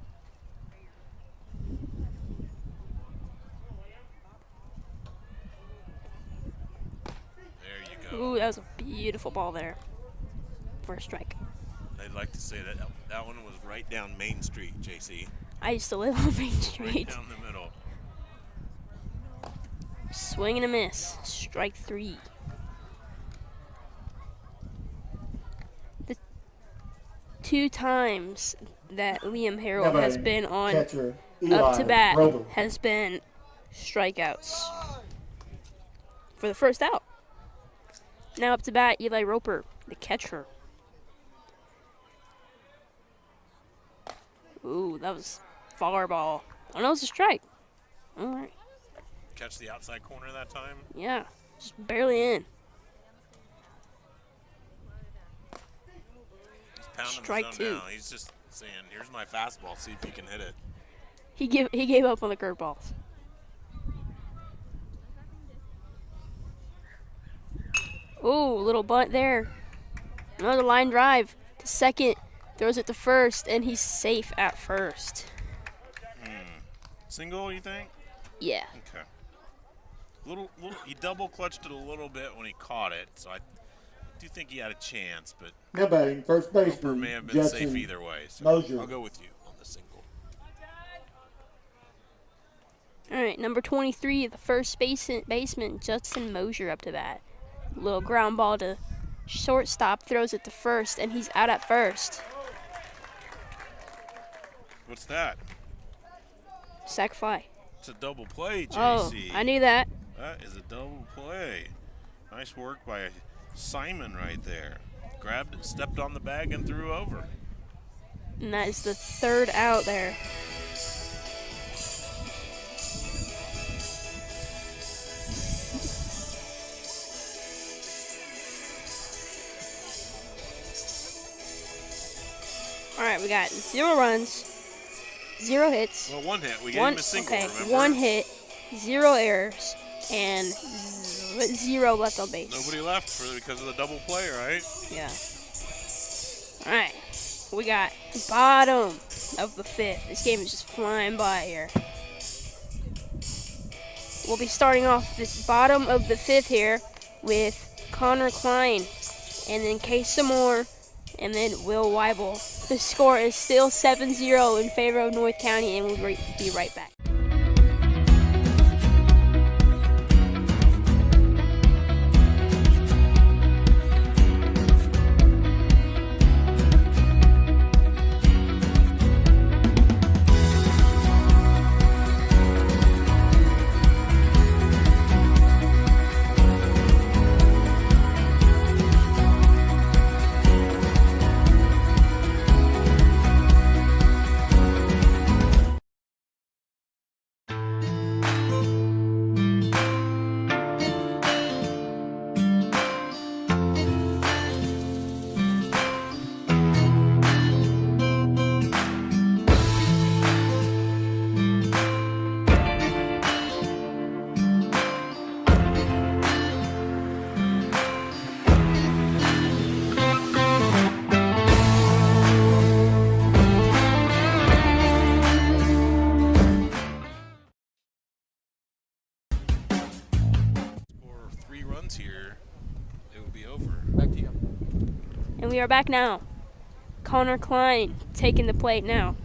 Ooh, that was a beautiful ball there for a strike.
I'd like to say that one was right down Main Street, JC.
I used to live on Main Street.
Right down the middle.
Swing and a miss. Strike 3. The 2 times that Liam Harrell has been on up to bat has been strikeouts for the first out. Now up to bat, Eli Roper, the catcher. Ooh, that was far ball. Oh, no, it's a strike. All right.
Catch the outside corner that time?
Yeah, just barely in.
He's pounding
Strike
the zone
2.
now. He's just saying, here's my fastball, see if you can hit it.
He gave up on the curveballs. Ooh, little bunt there. Another line drive to second. Throws it to first, and he's safe at first.
Single, you think?
Yeah.
Okay. He double clutched it a little bit when he caught it, so I do think he had a chance, but
now batting first baseman
may have been
Judson
safe either way. So
Mosier.
I'll go with you on the single.
All right, number 23, the first baseman Judson Mosier up to bat. Little ground ball to shortstop, throws it to first, and he's out at first.
What's that?
Sac fly.
It's a double play, JC.
Oh, I knew that.
That is a double play. Nice work by Simon right there. Grabbed it, stepped on the bag, and threw over.
And that is the 3rd out there. All right, we got 0 runs, 0 hits.
Well, 1 hit. We gave him a single, remember?
1 hit, 0 errors, and 0 left on base.
Nobody left because of the double play, right?
Yeah. All right, we got bottom of the 5th. This game is just flying by here. We'll be starting off the bottom of the 5th here with Connor Klein, and then Case Samore, and then Will Weibel. The score is still 7-0 in favor of North County, and we'll be right back.
runs here, it would be over.
Back to you.
And we are back now. Connor Klein taking the plate now.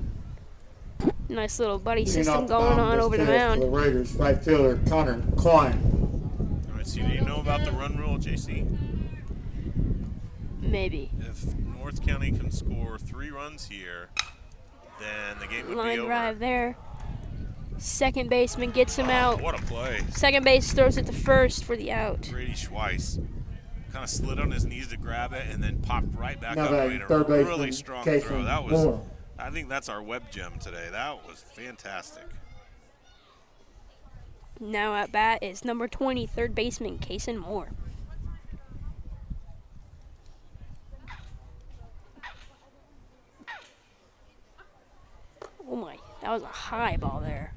Nice little buddy system going on over the mound.
For the Raiders, right fielder Connor Klein.
All right, so do you know about the run rule, JC?
Maybe.
If North County can score 3 runs here, then the game would be
Line
over.
drive there. Second baseman gets him out.
What a play.
Second base throws it to first for the out.
Brady Schweiss kind of slid on his knees to grab it and then popped right back
Now
up.
that
Made a
third baseman,
really strong
Casey
throw. That was,
Moore.
I think that's our web gem today. That was fantastic.
Now at bat is number 20, third baseman Casey Moore. Oh my, that was a high ball there.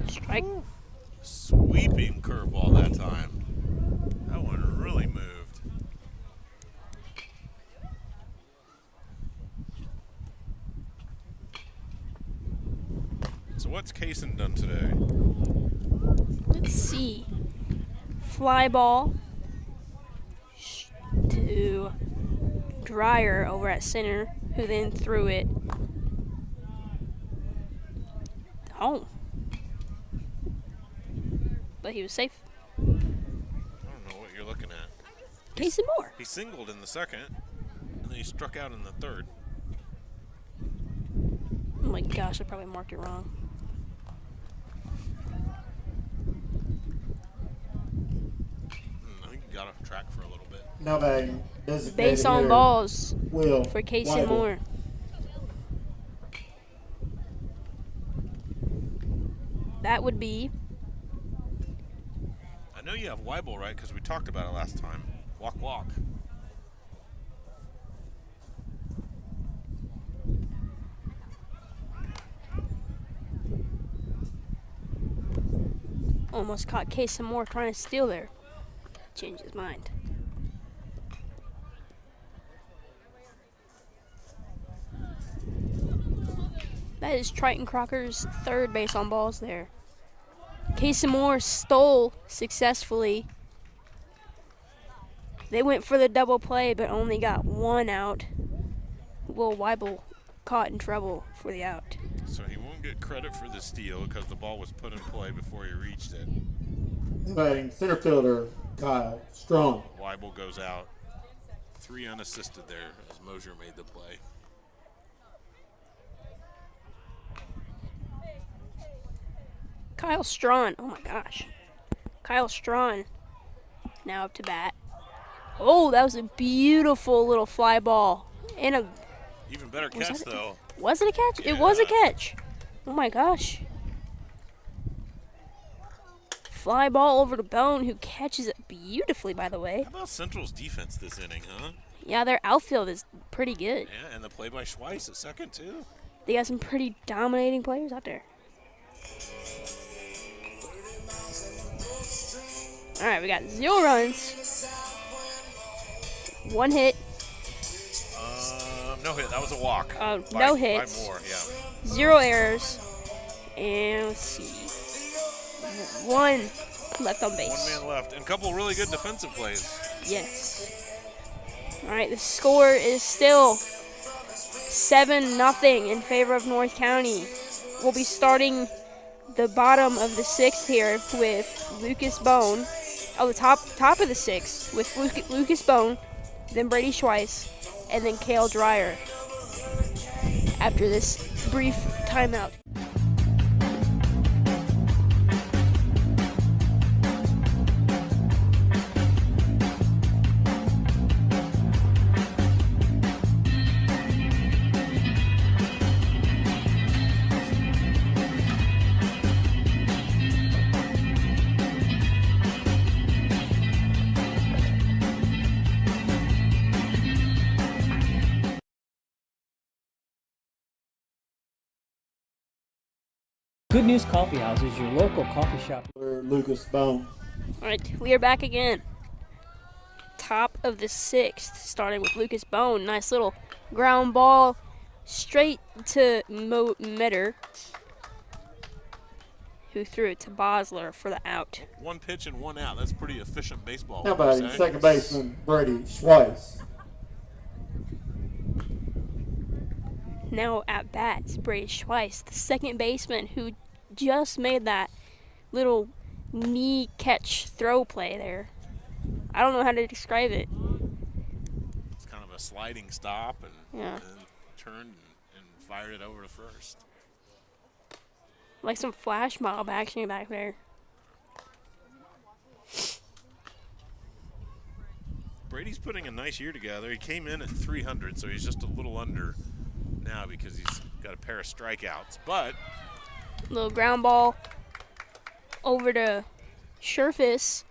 Strike.
Sweeping curveball that time. That one really moved. So what's Kaysen done today?
Let's see. Fly ball to Dreyer over at center, who then threw it home. But he was safe.
I don't know what you're looking at.
Casey Moore.
He singled in the second, and then he struck out in the third.
Oh my gosh, I probably marked it wrong.
I think he got off track for a little bit.
Now batting designated
Base on
hitter,
balls
Will
for Casey
Weibel.
Moore. That would be.
I know you have Weibel, right? Because we talked about it last time. Walk, walk.
Almost caught Casey Moore trying to steal there. Changed his mind. That is Triton Crocker's third base on balls there. Casey Moore stole successfully. They went for the double play, but only got one out. Will Weibel caught in trouble for the out.
So he won't get credit for the steal because the ball was put in play before he reached it.
Batting center fielder Kyle Strong.
Weibel goes out. 3 unassisted there as Mosier made the play.
Kyle Strawn, oh my gosh. Kyle Strawn now up to bat. Oh, that was a beautiful little fly ball. And a
Even better catch, though.
Was it a catch?
Yeah.
It was a catch. Oh my gosh. Fly ball over to Bone, who catches it beautifully, by the way.
How about Central's defense this inning, huh?
Yeah, their outfield is pretty good.
Yeah, and the play by Schweiss at second, too.
They got some pretty dominating players out there. All right, we got 0 runs, 1 hit.
No hit. That was a walk.
No hits.
By Moore, yeah.
0 errors. And let's see. 1 left on base.
1 man left. And a couple really good defensive plays.
Yes. All right, the score is still 7-0 in favor of North County. We'll be starting the bottom of the 6th here with Lucas Bone. Oh, the top of the 6th with Lucas Bone, then Brady Schweiss, and then Cale Dreyer after this brief timeout.
Good News Coffee House is your local coffee shop.
Lucas Bone.
All right, we are back again. top of the 6th, starting with Lucas Bone. Nice little ground ball straight to Metter, who threw it to Bosler for the out.
1 pitch and 1 out. That's pretty efficient baseball.
Now batting second baseman Brady Schweiss.
Now at bat is Brady Schweiss, the second baseman who just made that little knee catch throw play there. I don't know how to describe it.
It's kind of a sliding stop and,
yeah.
and turned and fired it over to first.
Like some flash mob action back there.
Brady's putting a nice year together. He came in at 300, so he's just a little under now because he's got a pair of strikeouts. But
little ground ball over to Scherfis,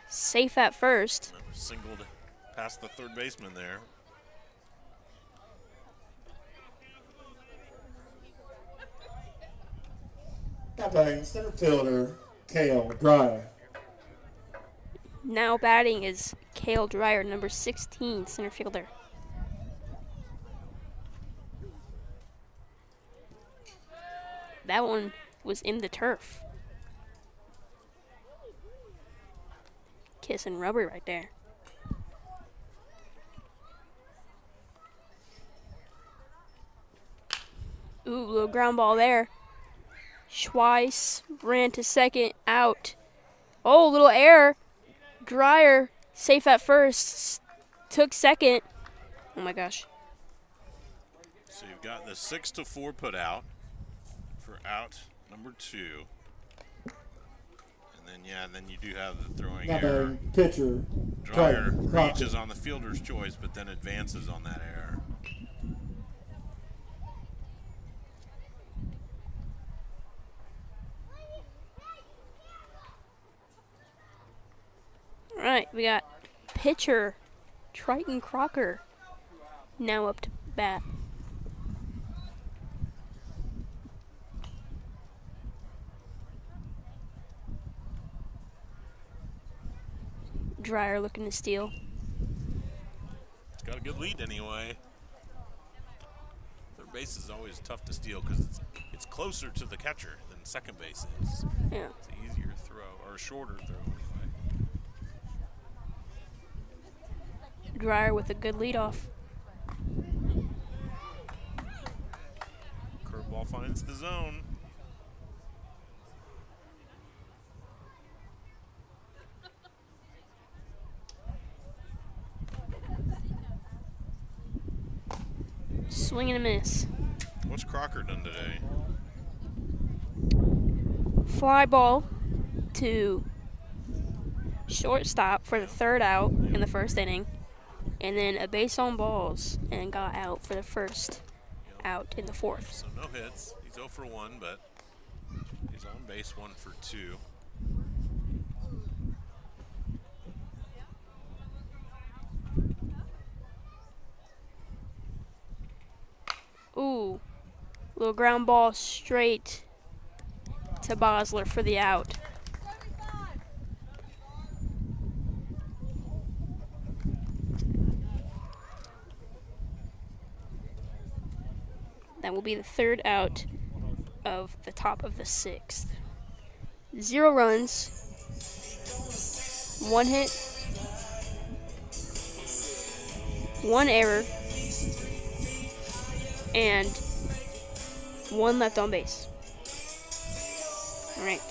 safe at first.
Singled past the third baseman there.
Now batting center fielder Cale Dreyer.
Now batting is Cale Dreyer, number 16, center fielder. That one was in the turf. Kissing rubber right there. Ooh, little ground ball there. Schweiss ran to second, out. Oh, little error. Dreyer, safe at first, took second. Oh my gosh.
So you've got the 6-4 put out for out number 2. And then you do have the throwing error.
Pitcher
Dreyer reaches on the fielder's choice, but then advances on that error.
All right, we got pitcher Triton Crocker now up to bat. Dreyer looking to steal.
It's got a good lead anyway. Third base is always tough to steal because it's closer to the catcher than second base is.
Yeah.
It's an easier throw, or a shorter throw anyway.
Dreyer with a good leadoff.
Curveball finds the zone.
Swing and a miss.
What's Crocker done today?
Fly ball to shortstop for the third out in the first inning. And then a base on balls and got out for the first out in the fourth.
So no hits. He's 0 for 1, but he's on base 1 for 2.
Ooh, little ground ball straight to Bosler for the out. That will be the third out of the top of the 6th. 0 runs, 1 hit, 1 error, and 1 left on base. All right,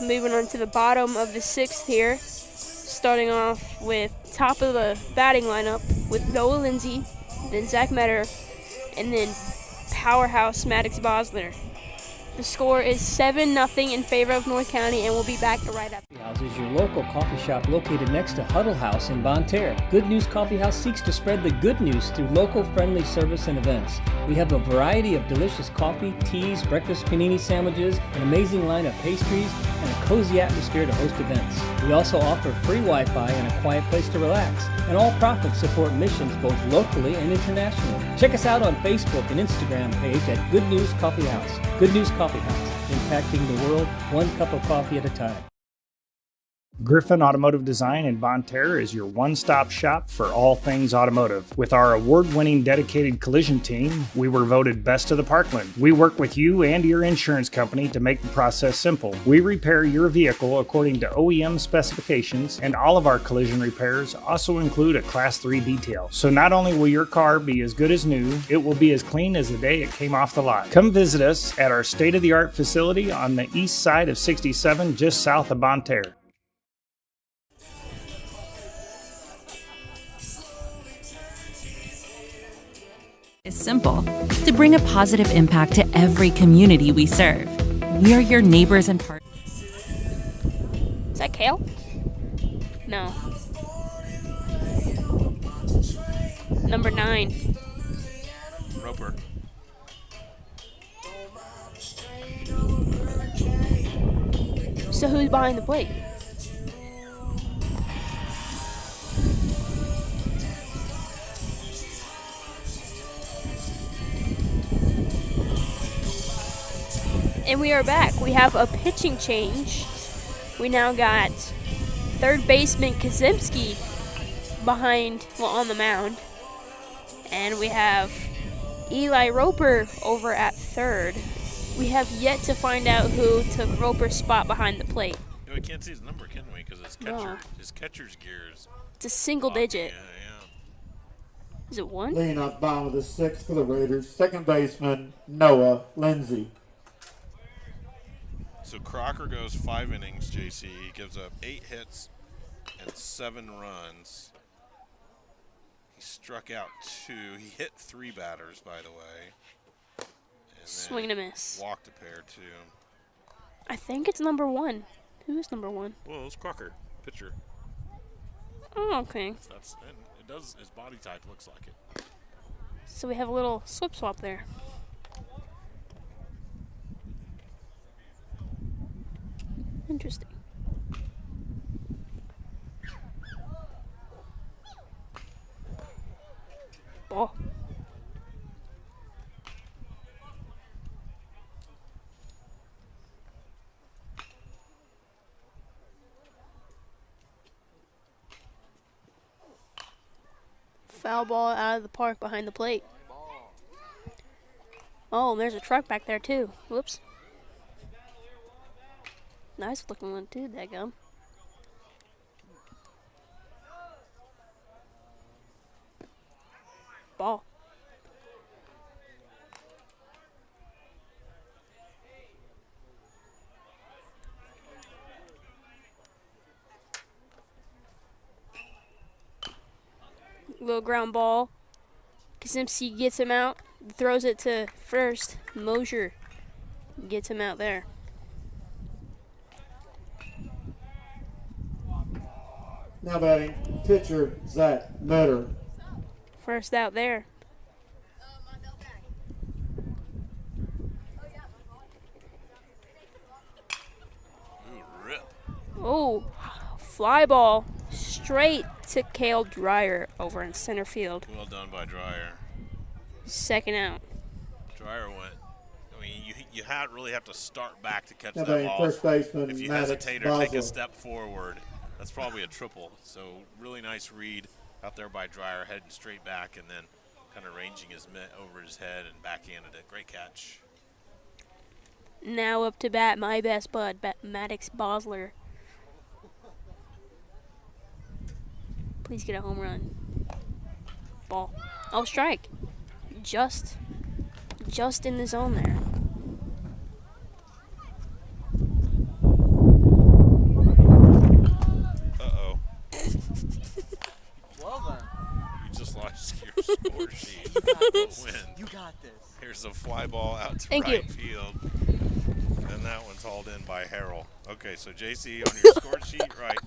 moving on to the bottom of the 6th here, starting off with top of the batting lineup with Noah Lindsay, then Zach Metter, and then powerhouse Maddox Bosler. The score is 7-0 in favor of North County, and we'll be back right after.
House is your local coffee shop located next to Huddle House in Bonne Terre. Good News Coffee House seeks to spread the good news through local friendly service and events. We have a variety of delicious coffee, teas, breakfast panini sandwiches, an amazing line of pastries, and a cozy atmosphere to host events. We also offer free Wi-Fi and a quiet place to relax. And all profits support missions both locally and internationally. Check us out on Facebook and Instagram page at Good News Coffee House. Good News Coffee House, impacting the world one cup of coffee at a time.
Griffin Automotive Design in Bonne Terre is your one-stop shop for all things automotive. With our award-winning dedicated collision team, we were voted best of the Parkland. We work with you and your insurance company to make the process simple. We repair your vehicle according to OEM specifications, and all of our collision repairs also include a Class 3 detail. So not only will your car be as good as new, it will be as clean as the day it came off the lot. Come visit us at our state-of-the-art facility on the east side of 67, just south of Bonne Terre.
Is simple: to bring a positive impact to every community we serve. We are your neighbors and partners.
Is that kale? No. Number 9.
Roper.
So who's behind the plate? And we are back. We have a pitching change. We now got third baseman Kazimski on the mound. And we have Eli Roper over at third. We have yet to find out who took Roper's spot behind the plate.
Yeah, we can't see his number, can we? Because his catcher's gears.
It's a single digit.
Yeah.
Is it 1?
Leading up bottom of the 6th for the Raiders, second baseman Noah Lindsay.
So Crocker goes 5 innings, JC. He gives up 8 hits and 7 runs. He struck out 2. He hit 3 batters, by the way. And
swing and a miss.
Walked a pair, too.
I think it's number 1. Who is number 1?
Well, it's Crocker, pitcher.
Oh, okay.
And it does. His body type looks like it.
So we have a little slip swap there. Interesting. Ball. Foul ball out of the park behind the plate. Oh, and there's a truck back there too. Whoops. Nice looking one too, daggum. Ball. Little ground ball. Kazimski gets him out, throws it to first. Mosier gets him out there.
Now batting, pitcher Zach Metter.
First out there. Oh, fly ball straight to Cale Dreyer over in center field.
Well done by Dreyer.
Second out.
Dreyer went. I mean, you really have to start back to catch
Now
that
batting,
ball.
first baseman
If you
Maddox
hesitate or take a
Boswell.
step forward, that's probably a triple. So really nice read out there by Dreyer, heading straight back and then kind of ranging his mitt over his head and backhanded it. Great catch.
Now up to bat, my best bud, Maddox Bosler. Please get a home run. Ball. Oh, strike. Just in the zone there.
Uh-oh.
Well done.
You just lost your score sheet.
You got this.
Win.
You got this.
Here's a fly ball out to
Thank
right
you.
field. And that one's hauled in by Harrell. Okay, so JC on your score sheet, right?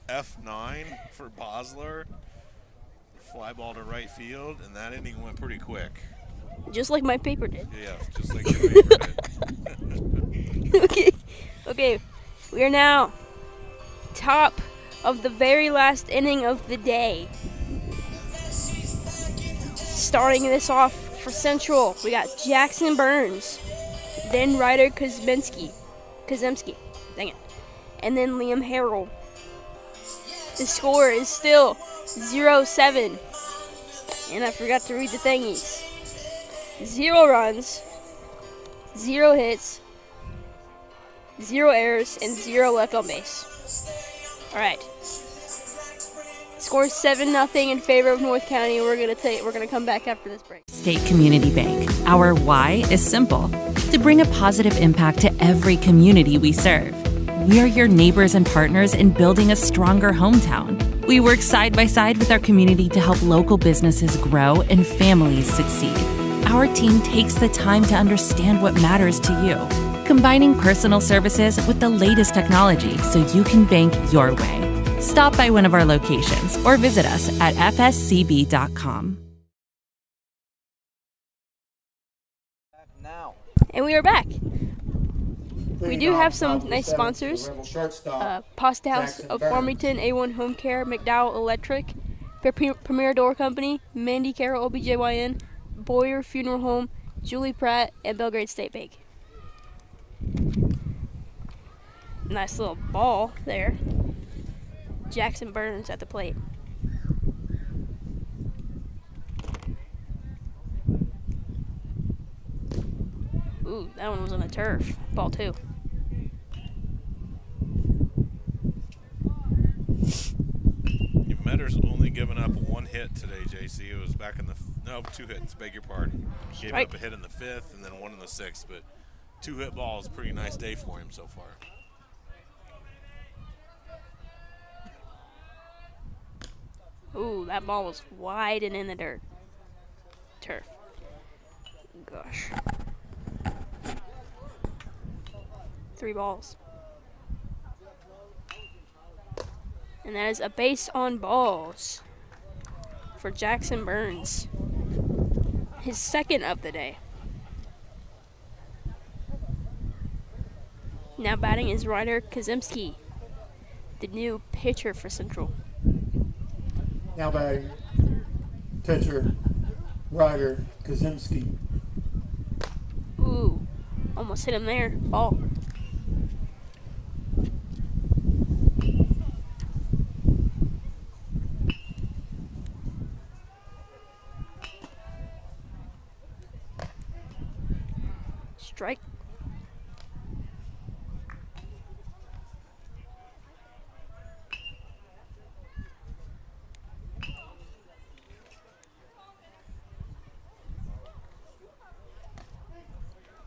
F9 for Bosler. Fly ball to right field, and that inning went pretty quick.
Just like my paper did.
Yeah, just like your paper did.
Okay. We are now top of the very last inning of the day. Starting this off for Central, we got Jackson Burns, then Ryder Kazimski, dang it, and then Liam Harrell The score is still 0-7. And I forgot to read the thingies. 0 runs, 0 hits, 0 errors, and 0 luck on base. Alright. Score 7-0 in favor of North County. We're gonna come back after this break.
State Community Bank. Our why is simple: to bring a positive impact to every community we serve. We are your neighbors and partners in building a stronger hometown. We work side by side with our community to help local businesses grow and families succeed. Our team takes the time to understand what matters to you, combining personal services with the latest technology so you can bank your way. Stop by one of our locations or visit us at fscb.com.
And we are back. We do have some nice sponsors. Pasta House of Farmington, A1 Home Care, McDowell Electric, Premier Door Company, Mandy Carroll OBGYN, Boyer Funeral Home, Julie Pratt, and Belgrade State Bank. Nice little ball there. Jackson Burns at the plate. Ooh, that one was on the turf. Ball 2.
Metter's only given up 1 hit today, JC. It was back in the 2 hits. Beg your pardon. Gave up a hit in the 5th and then 1 in the 6th, but 2 hit balls. Pretty nice day for him so far.
Ooh, that ball was wide and in the dirt. Turf. Gosh. 3 balls. And that is a base on balls for Jackson Burns. His 2nd of the day. Now batting is Ryder Kazimski, the new pitcher for Central.
Now batting, pitcher Ryder Kazimski.
Ooh, almost hit him there. Ball. Strike.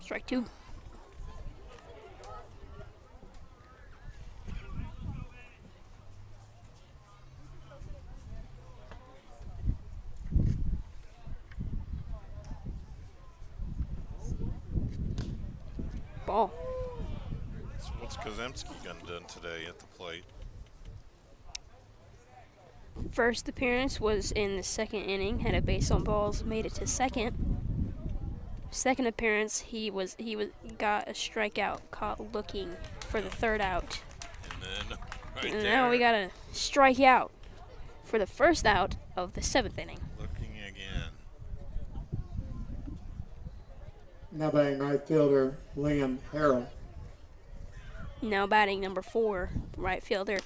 Strike 2. Ball.
So what's Kazemski done today at the plate?
First appearance was in the 2nd inning, had a base on balls, made it to 2nd. 2nd appearance, he got a strikeout, caught looking for the 3rd out.
And then
And now we got a strikeout for the 1st out of the 7th inning.
Looking again.
Now batting right fielder Liam Harrell.
Now batting number 4, right fielder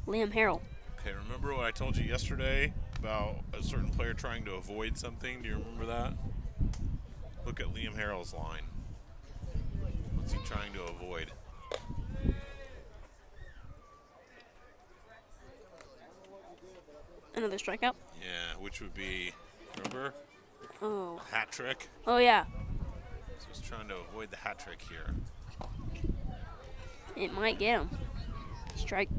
Liam Harrell.
Okay, remember what I told you yesterday about a certain player trying to avoid something? Do you remember that? Look at Liam Harrell's line. What's he trying to avoid?
Another strikeout?
Yeah, which would be, remember?
Oh.
Hat trick.
Oh, yeah.
So he's trying to avoid the hat trick here.
It might get him. Strike.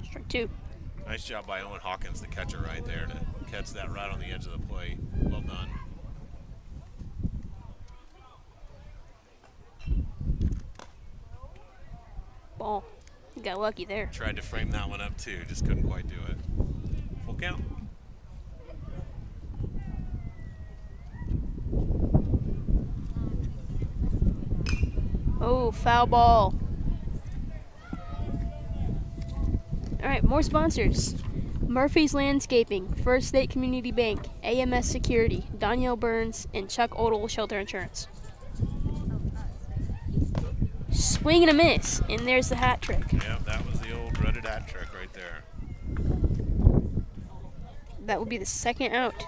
Strike 2.
Nice job by Owen Hawkins, the catcher, right there, to catch that right on the edge of the plate. Well done.
Ball. You got lucky there.
Tried to frame that one up too, just couldn't quite do it. Full count.
Oh, foul ball. All right, more sponsors. Murphy's Landscaping, First State Community Bank, AMS Security, Danielle Burns, and Chuck Odell Shelter Insurance. Swing and a miss, and there's the hat trick.
Yeah, that was the old dreaded hat trick right there.
That will be the second out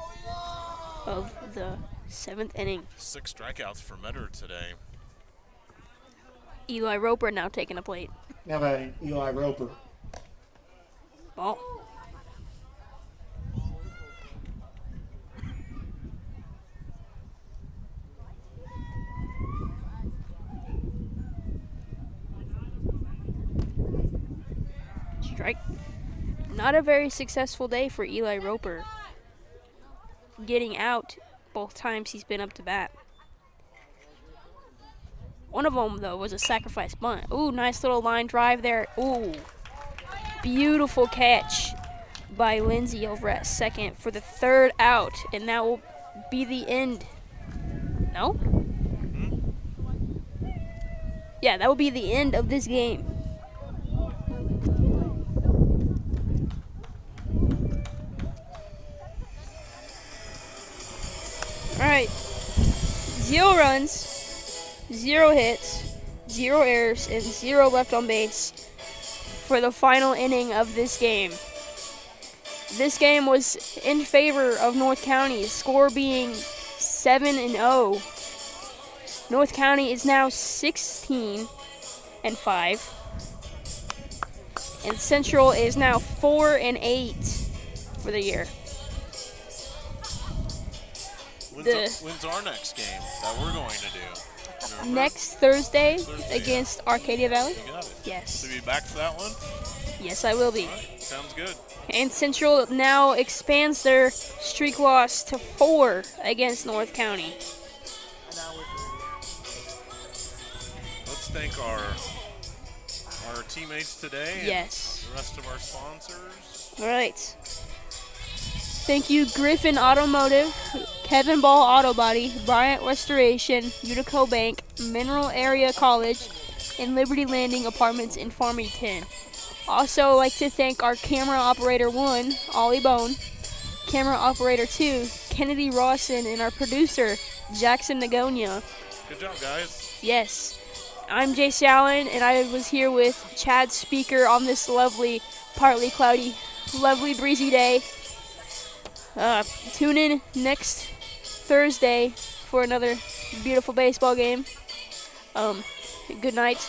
of the 7th inning.
6 strikeouts for Metter today.
Eli Roper now taking a plate.
Now batting, Eli Roper.
Ball. Strike. Not a very successful day for Eli Roper. Getting out both times he's been up to bat. One of them, though, was a sacrifice bunt. Ooh, nice little line drive there. Ooh, beautiful catch by Lindsay over at second for the 3rd out, and that will be the end. No? Yeah, that will be the end of this game. All right, 0 runs, 0 hits, 0 errors, and 0 left on base for the final inning of this game. This game was in favor of North County, score being 7-0. North County is now 16-5, and Central is now 4-8 for the year.
When's our next game that we're going to do? Remember?
Next Thursday against Arcadia Valley.
You got it.
Yes.
So you back for that one?
Yes, I will be.
Right, sounds good.
And Central now expands their streak loss to 4 against North County.
Let's thank our teammates today.
Yes.
And the rest of our sponsors.
All right. Thank you, Griffin Automotive, Kevin Ball Auto Body, Bryant Restoration, Unico Bank, Mineral Area College, and Liberty Landing Apartments in Farmington. Also like to thank our camera operator 1, Ollie Bone, camera operator 2, Kennedy Rawson, and our producer, Jackson Nagonia.
Good job, guys.
Yes. I'm Jace Allen, and I was here with Chad Speaker on this lovely, partly cloudy, lovely breezy day. Tune in next Thursday for another beautiful baseball game. Good night.